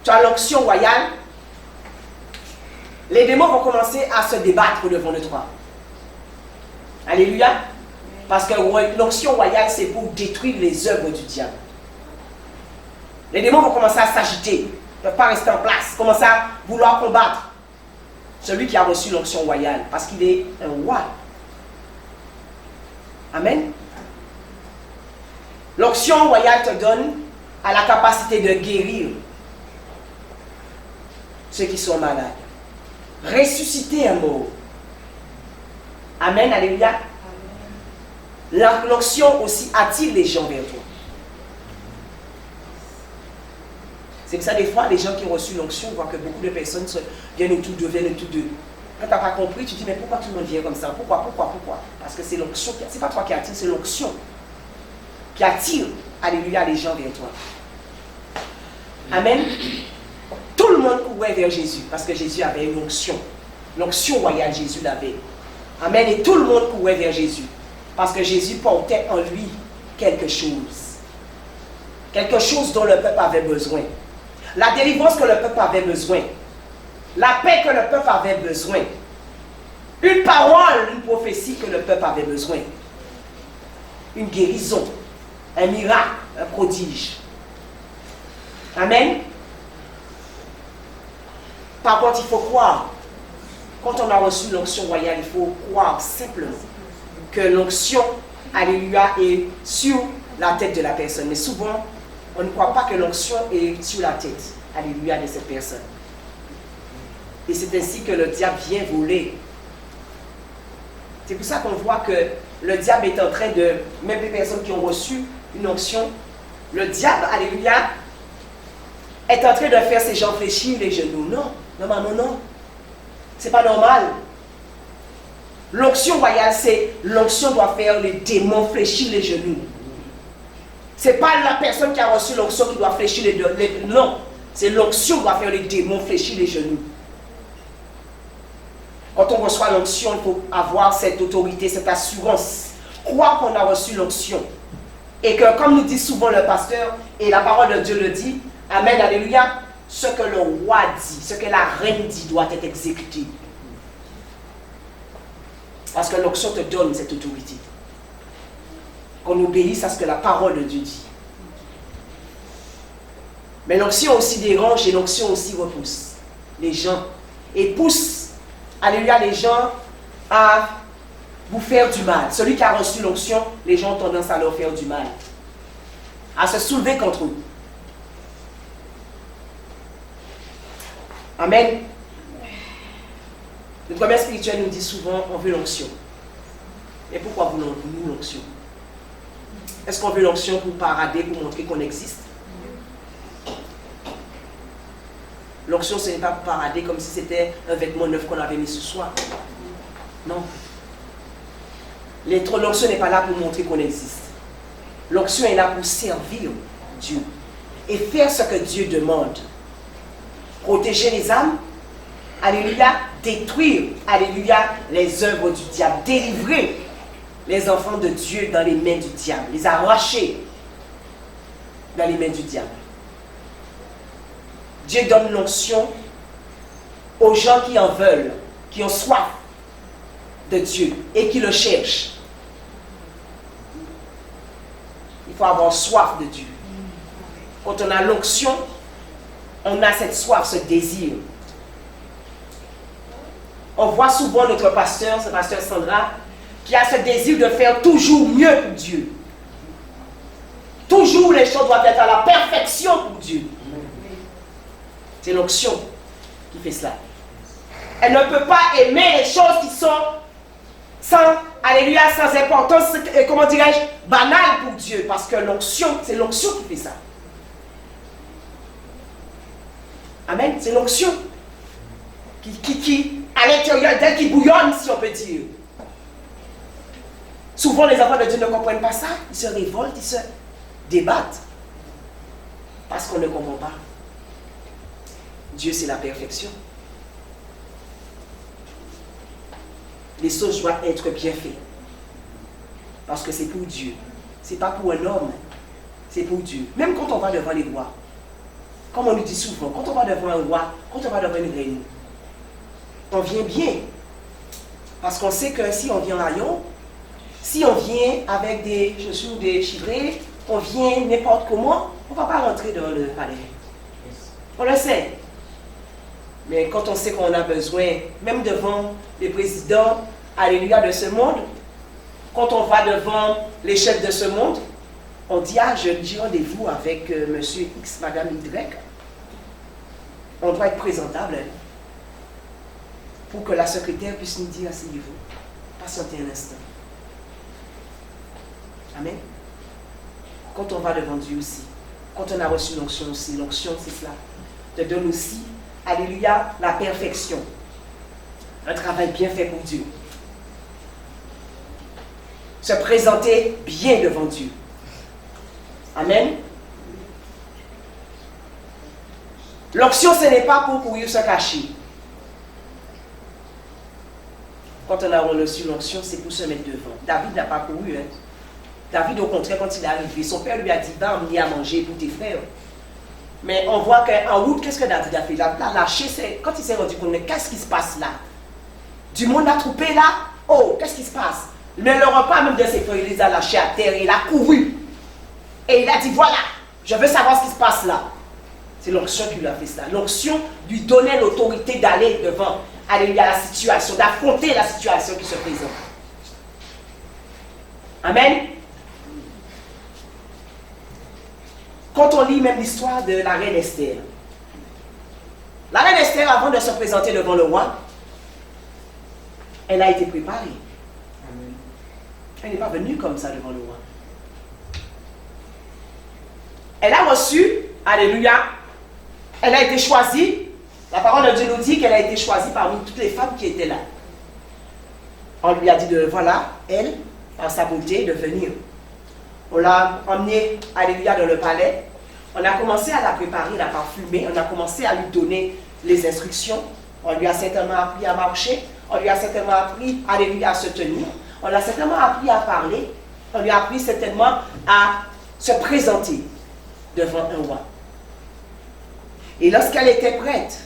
tu as l'onction royale, les démons vont commencer à se débattre devant le toi. Alléluia. Parce que l'onction royale, c'est pour détruire les œuvres du diable. Les démons vont commencer à s'agiter, ne peuvent pas rester en place, commencer à vouloir combattre celui qui a reçu l'onction royale, parce qu'il est un roi. Amen. L'onction royale te donne à la capacité de guérir ceux qui sont malades. Ressusciter un mort. Amen, alléluia. L'onction aussi attire les gens vers toi. C'est pour ça, des fois, les gens qui ont reçu l'onction voient que beaucoup de personnes viennent autour d'eux, Quand tu n'as pas compris, tu te dis, mais pourquoi tout le monde vient comme ça? Pourquoi? Parce que c'est l'onction, c'est pas toi qui attire, c'est l'onction qui attire, alléluia, les gens vers toi. Amen. Tout le monde courait vers Jésus, parce que Jésus avait une onction. L'onction royale, Jésus l'avait. Amen. Et tout le monde courait vers Jésus, parce que Jésus portait en lui quelque chose. Quelque chose dont le peuple avait besoin. La délivrance que le peuple avait besoin. La paix que le peuple avait besoin. Une parole, une prophétie que le peuple avait besoin. Une guérison, un miracle, un prodige. Amen. Par contre, il faut croire. Quand on a reçu l'onction royale, il faut croire simplement que l'onction, alléluia, est sur la tête de la personne. Mais souvent, on ne croit pas que l'onction est sur la tête, alléluia, de cette personne. Et c'est ainsi que le diable vient voler. C'est pour ça qu'on voit que le diable est en train de, même les personnes qui ont reçu une onction, le diable, alléluia, est en train de faire ces gens fléchir les genoux. Non, non. C'est pas normal. L'onction royale, c'est l'onction doit faire les démons fléchir les genoux. C'est pas la personne qui a reçu l'onction qui doit fléchir les non. C'est l'onction qui doit faire les démons fléchir les genoux. Quand on reçoit l'onction, il faut avoir cette autorité, cette assurance. Croire qu'on a reçu l'onction. Et que, comme nous dit souvent le pasteur, et la parole de Dieu le dit, amen, alléluia, ce que le roi dit, ce que la reine dit doit être exécuté. Parce que l'onction te donne cette autorité. Qu'on obéisse à ce que la parole de Dieu dit. Mais l'onction aussi dérange et l'onction aussi repousse les gens. Et pousse, alléluia, les gens à vous faire du mal. Celui qui a reçu l'onction, les gens ont tendance à leur faire du mal. À se soulever contre eux. Amen. Le commerce spirituel nous dit souvent on veut l'onction. Mais pourquoi voulons-nous l'onction? Est-ce qu'on veut l'onction pour parader, pour montrer qu'on existe? L'onction, ce n'est pas pour parader comme si c'était un vêtement neuf qu'on avait mis ce soir. Non. L'onction n'est pas là pour montrer qu'on existe. L'onction est là pour servir Dieu et faire ce que Dieu demande. Protéger les âmes, alléluia, détruire, alléluia, les œuvres du diable, délivrer les enfants de Dieu dans les mains du diable, les arracher dans les mains du diable. Dieu donne l'onction aux gens qui en veulent, qui ont soif de Dieu et qui le cherchent. Il faut avoir soif de Dieu. Quand on a l'onction, on a cette soif, ce désir. On voit souvent notre pasteur, ce pasteur Sandra, qui a ce désir de faire toujours mieux pour Dieu. Toujours les choses doivent être à la perfection pour Dieu. C'est l'onction qui fait cela. Elle ne peut pas aimer les choses qui sont sans, alléluia, sans importance, comment dirais-je, banales pour Dieu. Parce que l'onction, c'est l'onction qui fait ça. Amen. C'est l'onction qui à l'intérieur d'elle, qui bouillonne, si on peut dire. Souvent, les enfants de Dieu ne comprennent pas ça. Ils se révoltent, ils se débattent. Parce qu'on ne comprend pas. Dieu, c'est la perfection. Les choses doivent être bien faites. Parce que c'est pour Dieu. Ce n'est pas pour un homme. C'est pour Dieu. Même quand on va devant les rois. Comme on nous dit souvent, quand on va devant un roi, quand on va devant une reine, on vient bien. Parce qu'on sait que si on vient à Lyon, si on vient avec des chaussures déchirées, on vient n'importe comment, on ne va pas rentrer dans le palais. On le sait. Mais quand on sait qu'on a besoin, même devant les présidents, alléluia, de ce monde, quand on va devant les chefs de ce monde, on dit, ah, j'ai rendez-vous avec monsieur X, madame Y. On doit être présentable pour que la secrétaire puisse nous dire asseyez-vous. Patientez un instant. Amen. Quand on va devant Dieu aussi, quand on a reçu l'onction aussi, l'onction c'est cela, te donne aussi, alléluia, la perfection. Un travail bien fait pour Dieu. Se présenter bien devant Dieu. Amen. L'onction, ce n'est pas pour courir se cacher. Quand on a reçu l'onction, c'est pour se mettre devant. David n'a pas couru. Hein. David, au contraire, quand il est arrivé, son père lui a dit, va emmener à manger pour tes frères. Mais on voit qu'en route, qu'est-ce que David a fait? Il a lâché, quand il s'est rendu compte, mais qu'est-ce qui se passe là? Du monde a troupé là? Oh, qu'est-ce qui se passe? Mais le repas même de ses frères, il les a lâchés à terre et il a couru. Et il a dit, voilà, je veux savoir ce qui se passe là. C'est l'onction qui lui a fait ça. L'onction lui donnait l'autorité d'aller devant, aller à la situation, d'affronter la situation qui se présente. Amen. Quand on lit même l'histoire de la reine Esther, la reine Esther, avant de se présenter devant le roi, elle a été préparée. Elle n'est pas venue comme ça devant le roi. Elle a reçu, alléluia, elle a été choisie. La parole de Dieu nous dit qu'elle a été choisie parmi toutes les femmes qui étaient là. On lui a dit de, voilà, elle, par sa beauté, de venir. On l'a emmenée, alléluia, dans le palais. On a commencé à la préparer, la parfumer. On a commencé à lui donner les instructions. On lui a certainement appris à marcher. On lui a certainement appris, alléluia, à se tenir. On lui a certainement appris à parler. On lui a appris certainement à se présenter devant un roi. Et lorsqu'elle était prête,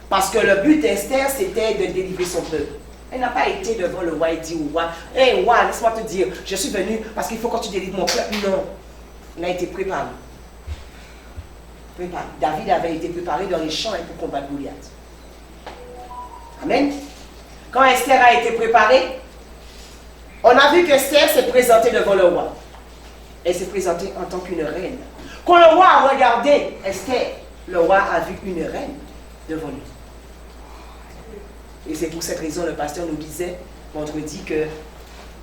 parce que le but d'Esther, c'était de délivrer son peuple. Elle n'a pas été devant le roi et dit au roi, « Hé, roi, laisse-moi te dire, je suis venu parce qu'il faut que tu délivres mon peuple. » Non. Elle a été préparée. David avait été préparé dans les champs pour combattre Goliath. Amen. Quand Esther a été préparée, on a vu qu'Esther s'est présentée devant le roi. Elle s'est présentée en tant qu'une reine. Quand le roi a regardé Esther, le roi a vu une reine. devant lui. Et c'est pour cette raison, le pasteur nous disait vendredi que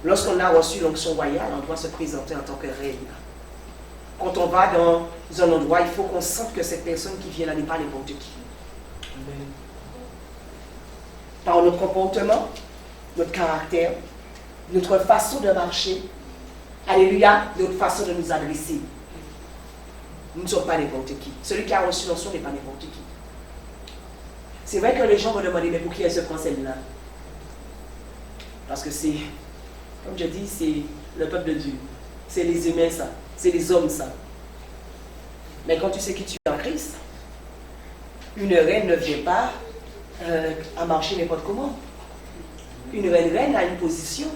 lorsqu'on a reçu l'onction royale, on doit se présenter en tant que reine. Quand on va dans un endroit, il faut qu'on sente que cette personne qui vient là n'est pas n'importe qui. Amen. Par notre comportement, notre caractère, notre façon de marcher, alléluia, notre façon de nous adresser. Nous ne sommes pas n'importe qui. Celui qui a reçu l'onction n'est pas n'importe qui. C'est vrai que les gens vont demander, mais pour qui elle se prend celle-là? Parce que c'est, comme je dis, c'est le peuple de Dieu. C'est les humains, ça. C'est les hommes, ça. Mais quand tu sais qui tu es en Christ, une reine ne vient pas à marcher n'importe comment. Une reine a une position.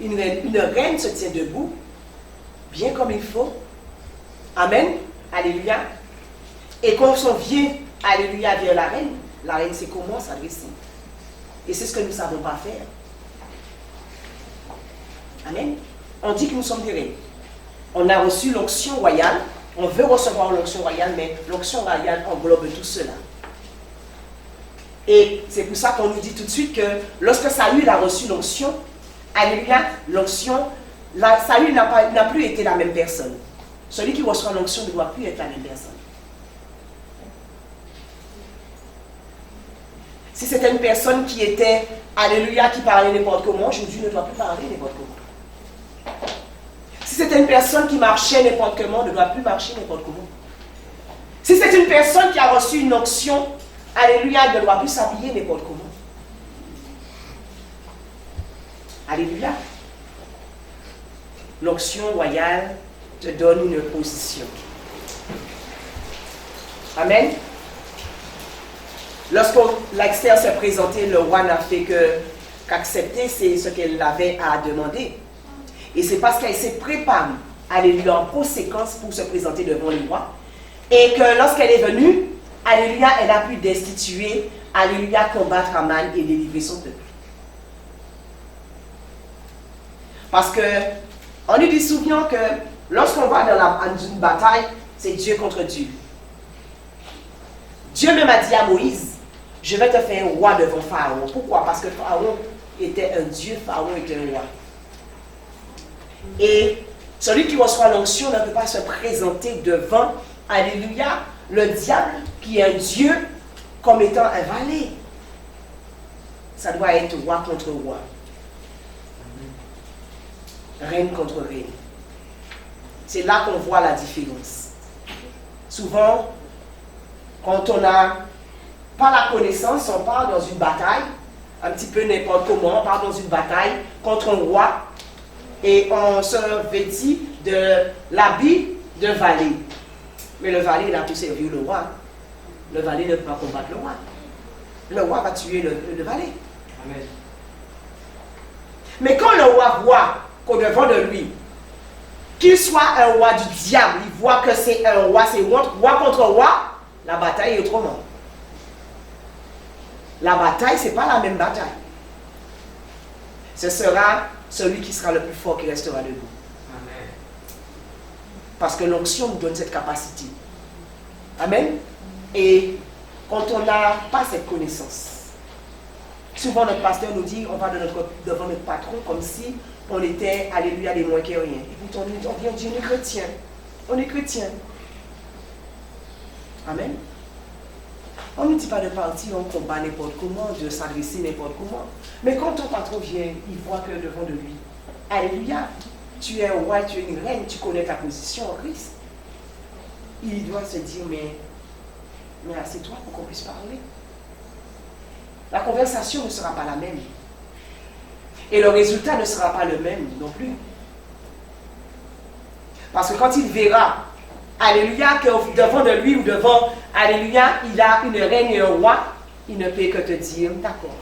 Une reine se tient debout, bien comme il faut. Amen. Alléluia. Et quand on vient, alléluia, vers la reine sait comment s'adresser. Et c'est ce que nous ne savons pas faire. Amen. On dit que nous sommes des reines. On a reçu l'onction royale. On veut recevoir l'onction royale, mais l'onction royale englobe tout cela. Et c'est pour ça qu'on nous dit tout de suite que lorsque Saül a reçu l'onction, alléluia, l'onction, Saül n'a plus été la même personne. Celui qui reçoit l'onction ne doit plus être la même personne. Si c'était une personne qui était, alléluia, qui parlait n'importe comment, aujourd'hui ne doit plus parler n'importe comment. Si c'était une personne qui marchait n'importe comment, ne doit plus marcher n'importe comment. Si c'est une personne qui a reçu une onction, alléluia, ne doit plus s'habiller n'importe comment. Alléluia. L'onction royale te donne une position. Amen. Lorsque l'Esther s'est présentée, le roi n'a fait qu'accepter ce qu'elle avait à demander. Et c'est parce qu'elle s'est préparée, alléluia, en conséquence pour se présenter devant le roi. Et que lorsqu'elle est venue, alléluia, elle a pu destituer, alléluia, combattre Aman et délivrer son peuple. Parce que, on nous dit souvent que lorsqu'on va dans une bataille, c'est Dieu contre Dieu. Dieu même a dit à Moïse, je vais te faire roi devant Pharaon. Pourquoi? Parce que Pharaon était un Dieu, Pharaon était un roi. Et celui qui reçoit l'onction ne peut pas se présenter devant, alléluia, le diable qui est un Dieu comme étant un valet. Ça doit être roi contre roi. Reine contre reine. C'est là qu'on voit la différence. Souvent, quand on n'a pas la connaissance, on part dans une bataille, un petit peu n'importe comment, on part dans une bataille contre un roi et on se vêtit de l'habit de valet. Mais le valet, il a tout servi le roi. Le valet ne peut pas combattre le roi. Le roi va tuer le valet. Amen. Mais quand le roi voit qu'au devant de lui, qu'il soit un roi du diable, il voit que c'est un roi, c'est roi contre roi, la bataille est autrement. La bataille, ce n'est pas la même bataille. Ce sera celui qui sera le plus fort qui restera debout. Amen. Parce que l'onction nous donne cette capacité. Amen. Et quand on n'a pas cette connaissance, souvent notre pasteur nous dit, on va devant notre patron comme si on était, alléluia, des moins que rien. Et puis on vient dire, on est chrétien. On est chrétien. Amen. On ne dit pas de partir en combat n'importe comment, de s'adresser n'importe comment. Mais quand ton patron vient, il voit que devant de lui, alléluia, tu es un roi, tu es une reine, tu connais ta position en Christ. Il doit se dire, mais assieds-toi pour qu'on puisse parler. La conversation ne sera pas la même. Et le résultat ne sera pas le même non plus. Parce que quand il verra, alléluia, que devant de lui ou devant, alléluia, il a une reine et un roi, il ne peut que te dire, d'accord.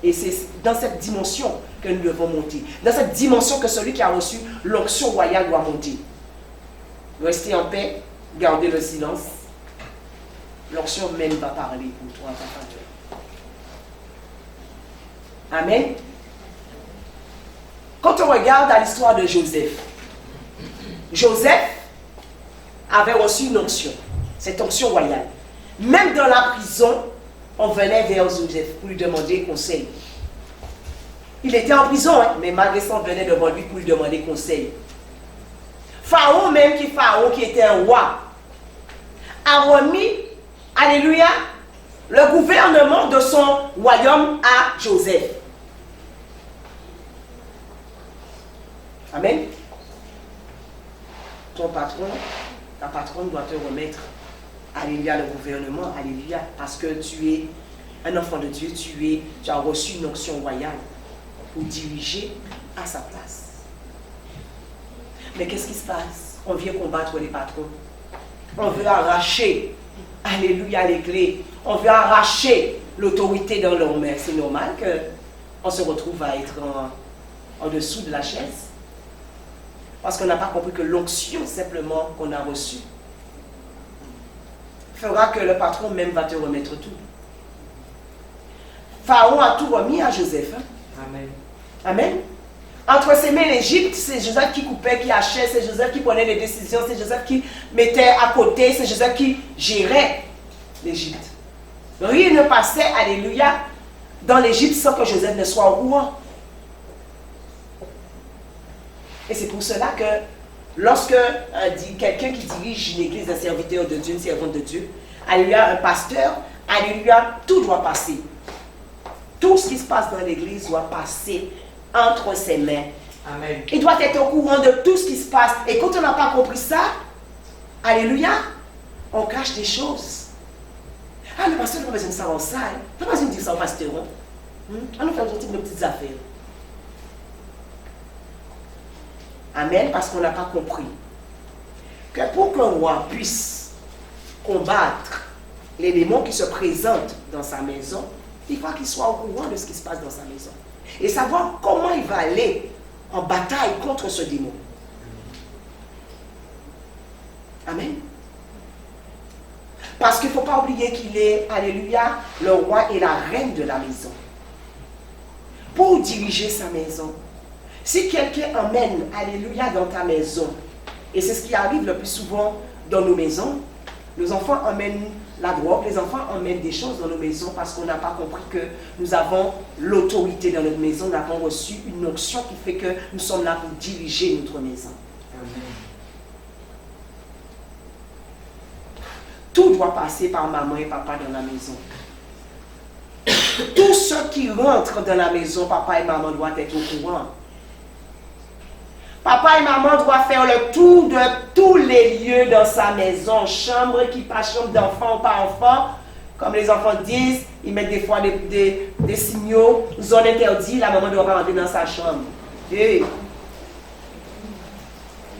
Et c'est dans cette dimension que nous devons monter. Dans cette dimension que celui qui a reçu l'onction royale doit monter. Rester en paix, garder le silence. L'onction même va parler pour toi, ta faveur. Amen. Quand on regarde à l'histoire de Joseph, Joseph avait reçu une onction, cette onction royale. Même dans la prison, on venait vers Joseph pour lui demander conseil. Il était en prison, hein, mais malgré ça, on venait devant lui pour lui demander conseil. Pharaon même, Pharaon qui était un roi, a remis, alléluia, le gouvernement de son royaume à Joseph. Amen. Ton patron, ta patronne doit te remettre, alléluia, le gouvernement, alléluia, parce que tu es un enfant de Dieu, tu as reçu une onction royale pour diriger à sa place. Mais qu'est-ce qui se passe? On vient combattre les patrons. On veut arracher, alléluia, les clés. On veut arracher l'autorité dans leurs mains. C'est normal qu'on se retrouve à être en dessous de la chaise. Parce qu'on n'a pas compris que l'onction simplement qu'on a reçue fera que le patron même va te remettre tout. Pharaon a tout remis à Joseph. Hein? Amen. Amen. Entre ses mains l'Égypte, c'est Joseph qui coupait, qui hachait, c'est Joseph qui prenait les décisions, c'est Joseph qui mettait à côté, c'est Joseph qui gérait l'Égypte. Rien ne passait, alléluia, dans l'Égypte sans que Joseph ne soit au courant. Et c'est pour cela que lorsque quelqu'un qui dirige une église, un serviteur de Dieu, une servante de Dieu, alléluia, un pasteur, alléluia, tout doit passer. Tout ce qui se passe dans l'église doit passer entre ses mains. Amen. Il doit être au courant de tout ce qui se passe. Et quand on n'a pas compris ça, alléluia, on cache des choses. Ah, le pasteur n'a pas besoin de savoir ça. Il n'a pas besoin de dire ça au pasteur. On nous fait sortir de petites affaires. Amen, parce qu'on n'a pas compris que pour qu'un roi puisse combattre les démons qui se présentent dans sa maison, il faut qu'il soit au courant de ce qui se passe dans sa maison. Et savoir comment il va aller en bataille contre ce démon. Amen. Parce qu'il ne faut pas oublier qu'il est, alléluia, le roi et la reine de la maison. Pour diriger sa maison, si quelqu'un emmène, alléluia, dans ta maison, et c'est ce qui arrive le plus souvent dans nos maisons, nos enfants emmènent la drogue, les enfants emmènent des choses dans nos maisons parce qu'on n'a pas compris que nous avons l'autorité dans notre maison, nous avons reçu une onction qui fait que nous sommes là pour diriger notre maison. Amen. Tout doit passer par maman et papa dans la maison. Tous ceux qui rentrent dans la maison, papa et maman doivent être au courant. Papa et maman doivent faire le tour de tous les lieux dans sa maison, chambre qui passe, chambre d'enfant ou pas enfant. Comme les enfants disent, ils mettent des fois des signaux, zone interdite, la maman doit pas rentrer dans sa chambre. Et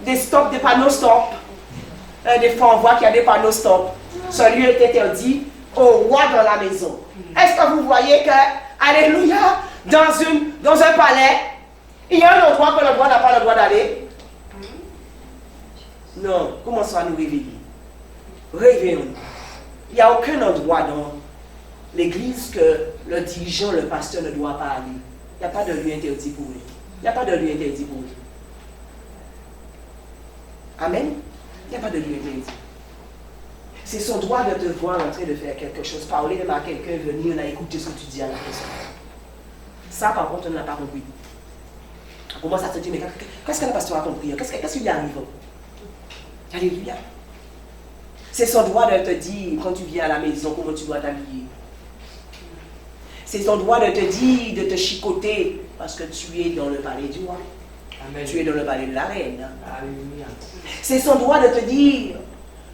des stops, des panneaux stop. Des fois on voit qu'il y a des panneaux stop. Ce lieu est interdit au roi dans la maison. Est-ce que vous voyez que, alléluia, dans un palais, il y a un endroit que le roi n'a pas le droit d'aller? Non, commençons à nous réveiller. Réveillons-nous. Il n'y a aucun endroit dans l'église que le dirigeant, le pasteur ne doit pas aller. Il n'y a pas de lieu interdit pour lui. Il n'y a pas de lieu interdit pour lui. Amen. Il n'y a pas de lieu interdit. C'est son droit de te voir en train de faire quelque chose, parler même à quelqu'un, venir, on a écouté ce que tu dis à la personne. Ça, par contre, on n'a pas compris. On commence à se dire, mais qu'est-ce que le pasteur a compris? Qu'est-ce qui lui arrive? Alléluia. C'est son droit de te dire, quand tu viens à la maison, comment tu dois t'habiller. C'est son droit de te dire, de te chicoter, parce que tu es dans le palais du roi. Amen. Tu es dans le palais de la reine. Alléluia. C'est son droit de te dire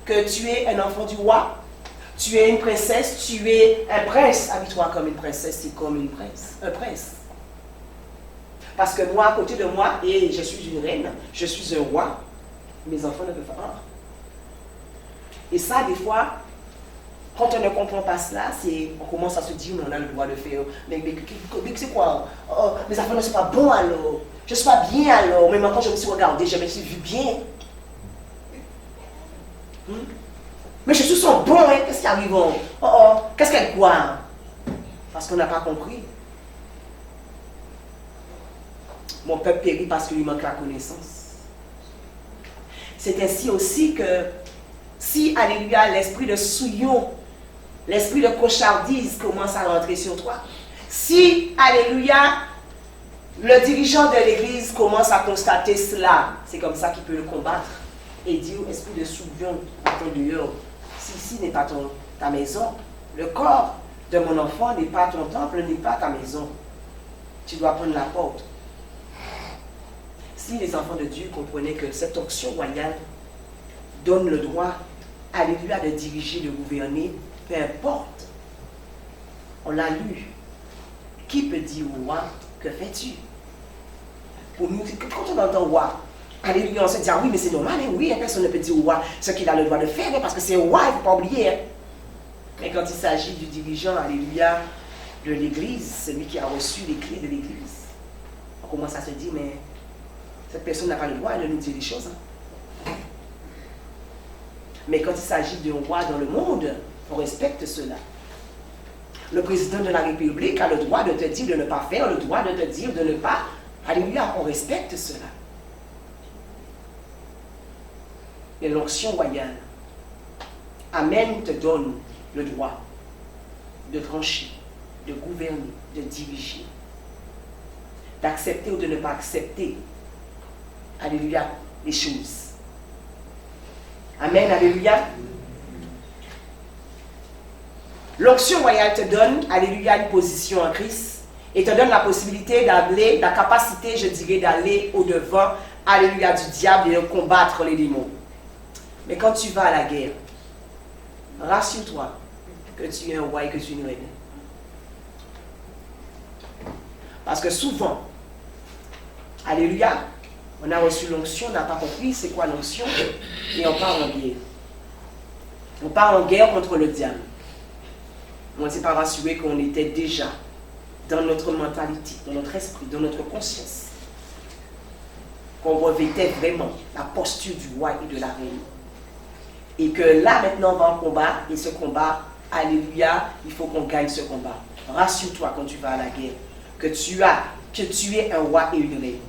que tu es un enfant du roi, tu es une princesse, tu es un prince. Habille-toi comme une princesse, c'est comme une prince, un prince. Parce que moi, à côté de moi, et je suis une reine, je suis un roi, mes enfants ne peuvent pas. Et ça, des fois, quand on ne comprend pas cela, on commence à se dire, mais on a le droit de faire. Mais c'est quoi? Oh, mes enfants ne sont pas bons alors. Je ne suis pas bien alors. Mais maintenant, je me suis regardée, je me suis vue bien. Mais je suis son bon, hein? Qu'est-ce qui arrive? Qu'est-ce qu'elle croit? Parce qu'on n'a pas compris. Mon peuple périt parce qu'il lui manque la connaissance. C'est ainsi aussi que si, alléluia, l'esprit de souillon l'esprit de cochardise commence à rentrer sur toi. Si, alléluia, le dirigeant de l'église commence à constater cela, c'est comme ça qu'il peut le combattre et dire au esprit de souillon à ton dehors, si ici n'est pas ta maison, le corps de mon enfant n'est pas ton temple, n'est pas ta maison. Tu dois prendre la porte. Si les enfants de Dieu comprenaient que cette onction royale donne le droit, alléluia, de diriger, de gouverner, peu importe, on l'a lu. Qui peut dire au roi, que fais-tu? Pour nous, quand on entend roi, alléluia, on se dit, ah oui, mais c'est normal, hein, oui, personne ne peut dire au roi ce qu'il a le droit de faire, parce que c'est au roi, il ne faut pas oublier. Hein. Mais quand il s'agit du dirigeant, alléluia, de l'église, celui qui a reçu les clés de l'église, on commence à se dire, mais cette personne n'a pas le droit de nous dire des choses. Hein. Mais quand il s'agit d'un roi dans le monde, on respecte cela. Le président de la République a le droit de te dire de ne pas faire, le droit de te dire de ne pas. Alléluia, on respecte cela. Et l'onction royale, Amen, te donne le droit de trancher, de gouverner, de diriger, d'accepter ou de ne pas accepter, alléluia, les choses. Amen, alléluia. L'onction royale te donne, alléluia, une position en Christ et te donne la possibilité d'aller, la capacité, je dirais, d'aller au-devant, alléluia, du diable et de combattre les démons. Mais quand tu vas à la guerre, rassure-toi que tu es un roi et que tu es une reine. Parce que souvent, alléluia, on a reçu l'onction, on n'a pas compris c'est quoi l'onction et on part en guerre. On part en guerre contre le diable. On ne s'est pas rassuré qu'on était déjà dans notre mentalité, dans notre esprit, dans notre conscience. Qu'on revêtait vraiment la posture du roi et de la reine. Et que là, maintenant, on va en combat. Et ce combat, alléluia, il faut qu'on gagne ce combat. Rassure-toi quand tu vas à la guerre. Que tu es un roi et une reine.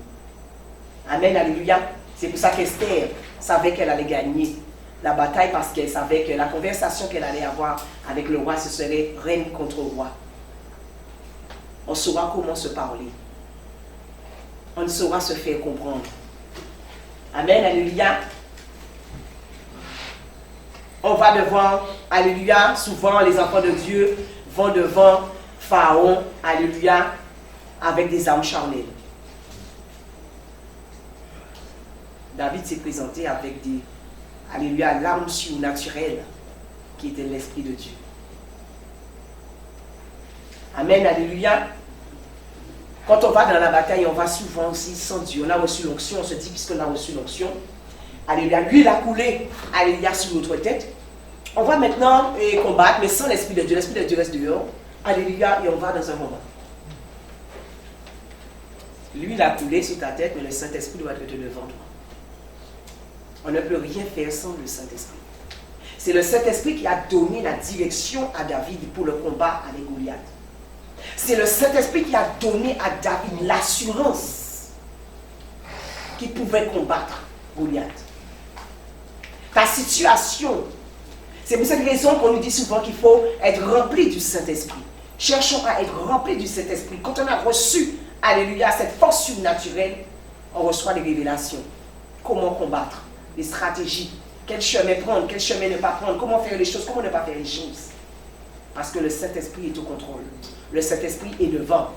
Amen, alléluia. C'est pour ça qu'Esther savait qu'elle allait gagner la bataille parce qu'elle savait que la conversation qu'elle allait avoir avec le roi, ce serait reine contre roi. On saura comment se parler. On saura se faire comprendre. Amen, alléluia. On va devant, alléluia, souvent les enfants de Dieu vont devant Pharaon, alléluia, avec des armes charnelles. David s'est présenté avec des, alléluia, l'arme surnaturelle qui était l'Esprit de Dieu. Amen, alléluia. Quand on va dans la bataille, on va souvent aussi sans Dieu. On a reçu l'onction, on se dit puisqu'on a reçu l'onction, alléluia, l'huile a coulé, alléluia, sur notre tête. On va maintenant combattre, mais sans l'Esprit de Dieu. L'Esprit de Dieu reste dehors, alléluia, et on va dans un combat. L'huile a coulé sur ta tête, mais le Saint-Esprit doit être devant toi. On ne peut rien faire sans le Saint-Esprit. C'est le Saint-Esprit qui a donné la direction à David pour le combat avec Goliath. C'est le Saint-Esprit qui a donné à David l'assurance qu'il pouvait combattre Goliath. Ta situation, c'est pour cette raison qu'on nous dit souvent qu'il faut être rempli du Saint-Esprit. Cherchons à être remplis du Saint-Esprit. Quand on a reçu, alléluia, cette force surnaturelle, on reçoit des révélations. Comment combattre, les stratégies, quel chemin prendre, quel chemin ne pas prendre, comment faire les choses, comment ne pas faire les choses. Parce que le Saint-Esprit est au contrôle. Le Saint-Esprit est devant.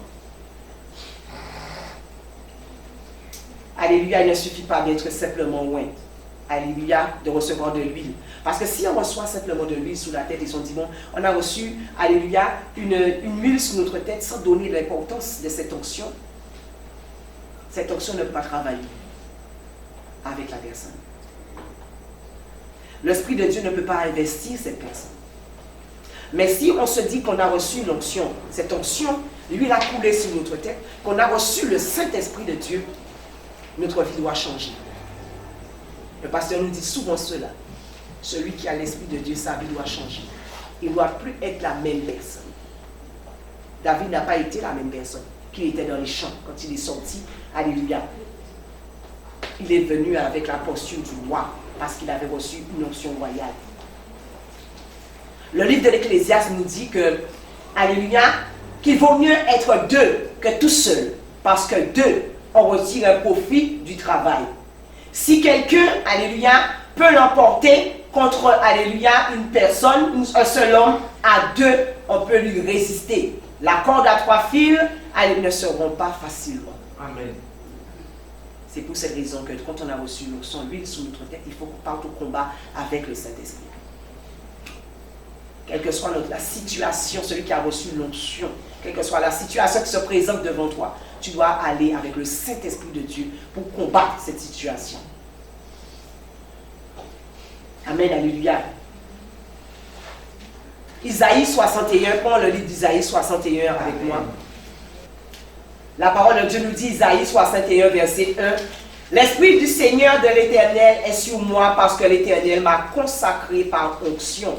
Alléluia, il ne suffit pas d'être simplement loin. Alléluia, de recevoir de l'huile. Parce que si on reçoit simplement de l'huile sur la tête, ils ont dit, bon, on a reçu, alléluia, une huile sur notre tête sans donner l'importance de cette onction. Cette onction ne peut pas travailler avec la personne. L'Esprit de Dieu ne peut pas investir cette personne. Mais si on se dit qu'on a reçu l'onction, cette onction, l'huile a coulé sur notre tête, qu'on a reçu le Saint-Esprit de Dieu, notre vie doit changer. Le pasteur nous dit souvent cela. Celui qui a l'Esprit de Dieu, sa vie doit changer. Il ne doit plus être la même personne. David n'a pas été la même personne qu'il était dans les champs quand il est sorti. Alléluia. Il est venu avec la posture du roi parce qu'il avait reçu une onction royale. Le livre de l'Ecclésiaste nous dit que, alléluia, qu'il vaut mieux être deux que tout seul, parce que deux, on retire un profit du travail. Si quelqu'un, alléluia, peut l'emporter contre, alléluia, une personne, un seul homme, à deux, on peut lui résister. La corde à 3 fils, elles ne seront pas facilement. Amen. C'est pour cette raison que quand on a reçu l'onction, l'huile sur notre tête, il faut qu'on parte au combat avec le Saint-Esprit. Quelle que soit la situation, celui qui a reçu l'onction, quelle que soit la situation qui se présente devant toi, tu dois aller avec le Saint-Esprit de Dieu pour combattre cette situation. Amen, alléluia. Isaïe 61, prends le livre d'Isaïe 61 avec moi. La parole de Dieu nous dit, Isaïe 61, verset 1. L'Esprit du Seigneur de l'Éternel est sur moi parce que l'Éternel m'a consacré par onction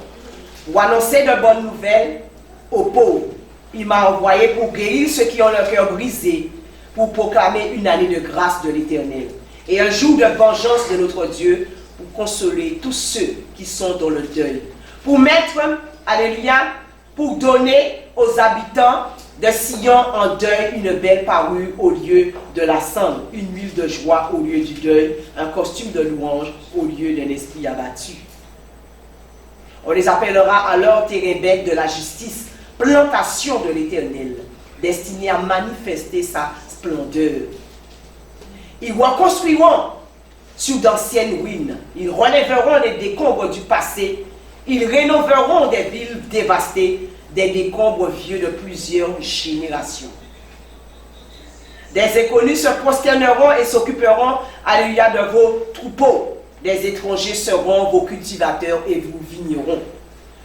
pour annoncer de bonnes nouvelles aux pauvres. Il m'a envoyé pour guérir ceux qui ont le cœur brisé, pour proclamer une année de grâce de l'Éternel et un jour de vengeance de notre Dieu, pour consoler tous ceux qui sont dans le deuil, pour mettre, alléluia, pour donner aux habitants de Sion en deuil une belle parure au lieu de la cendre, une huile de joie au lieu du deuil, un costume de louange au lieu d'un esprit abattu. On les appellera alors térébèques de la justice, plantation de l'Éternel, destinée à manifester sa splendeur. Ils reconstruiront sur d'anciennes ruines, ils relèveront les décombres du passé, ils rénoveront des villes dévastées, des décombres vieux de plusieurs générations. Des inconnus se prosterneront et s'occuperont, alléluia, de vos troupeaux. Des étrangers seront vos cultivateurs et vous vignerons.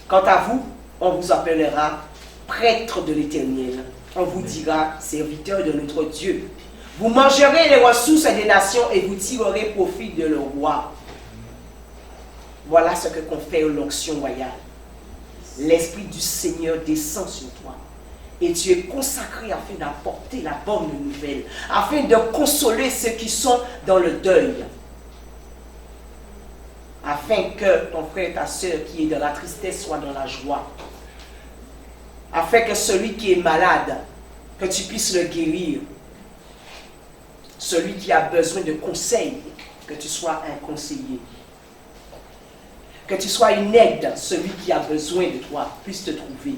Quant à vous, on vous appellera prêtre de l'Éternel. On vous dira serviteur de notre Dieu. Vous mangerez les ressources des nations et vous tirerez profit de leur roi. Voilà ce que confère l'onction royale. L'Esprit du Seigneur descend sur toi. Et tu es consacré afin d'apporter la bonne nouvelle, afin de consoler ceux qui sont dans le deuil. Afin que ton frère et ta soeur qui est dans la tristesse soit dans la joie. Afin que celui qui est malade, que tu puisses le guérir. Celui qui a besoin de conseils, que tu sois un conseiller. Que tu sois une aide, celui qui a besoin de toi puisse te trouver.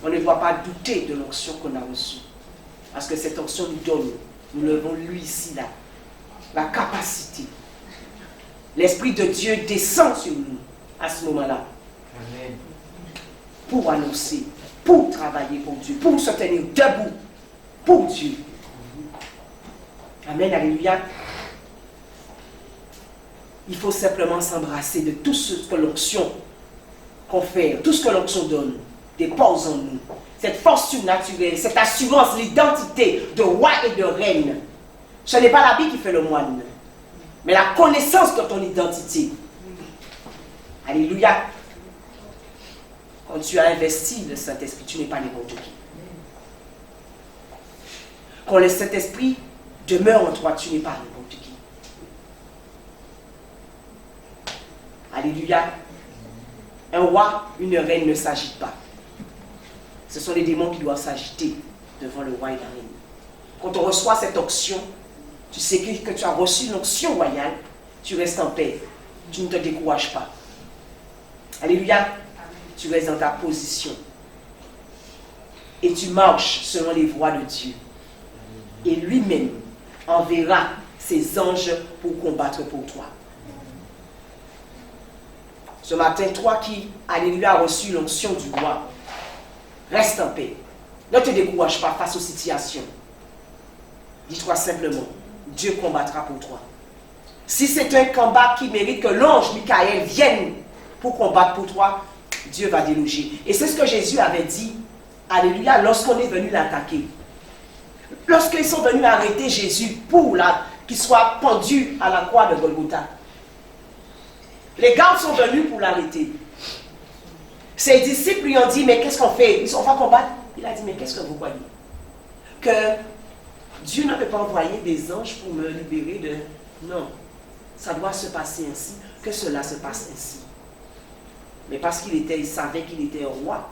On ne doit pas douter de l'onction qu'on a reçue. Parce que cette onction nous donne, nous levons lui ici, là, la capacité. L'Esprit de Dieu descend sur nous à ce moment-là. Amen. Pour annoncer, pour travailler pour Dieu, pour se tenir debout pour Dieu. Amen, alléluia. Il faut simplement s'embrasser de tout ce que l'onction confère, tout ce que l'onction donne, dépose en nous. Cette force surnaturelle, cette assurance, l'identité de roi et de reine. Ce n'est pas l'habit qui fait le moine, mais la connaissance de ton identité. Alléluia. Quand tu as investi le Saint-Esprit, tu n'es pas n'importe qui. Quand le Saint-Esprit demeure en toi, tu n'es pas n'importe qui. Alléluia. Un roi, une reine ne s'agite pas. Ce sont les démons qui doivent s'agiter devant le roi et la reine. Quand on reçoit cette onction, tu sais que tu as reçu l'onction royale, tu restes en paix. Tu ne te décourages pas. Alléluia. Tu restes dans ta position. Et tu marches selon les voies de Dieu. Et lui-même enverra ses anges pour combattre pour toi. Ce matin, toi qui, alléluia, as reçu l'onction du roi, reste en paix. Ne te décourage pas face aux situations. Dis-toi simplement, Dieu combattra pour toi. Si c'est un combat qui mérite que l'ange Michael vienne pour combattre pour toi, Dieu va déloger. Et c'est ce que Jésus avait dit, alléluia, lorsqu'on est venu l'attaquer. Lorsqu'ils sont venus arrêter Jésus pour qu'il soit pendu à la croix de Golgotha. Les gardes sont venus pour l'arrêter. Ses disciples lui ont dit, mais qu'est-ce qu'on fait? On va combattre. Il a dit, mais qu'est-ce que vous croyez? Que Dieu ne peut pas envoyer des anges pour me libérer de... Non, ça doit se passer ainsi, que cela se passe ainsi. Mais parce il savait qu'il était un roi.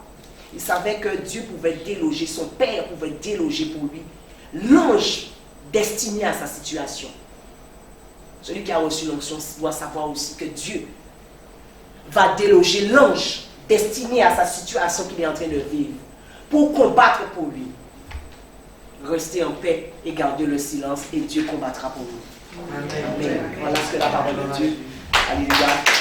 Il savait que Dieu pouvait déloger, son père pouvait déloger pour lui l'ange destiné à sa situation. Celui qui a reçu l'onction doit savoir aussi que Dieu va déloger l'ange destiné à sa situation qu'il est en train de vivre pour combattre pour lui. Restez en paix et gardez le silence et Dieu combattra pour vous. Amen. Voilà ce que la parole de Dieu. Alléluia.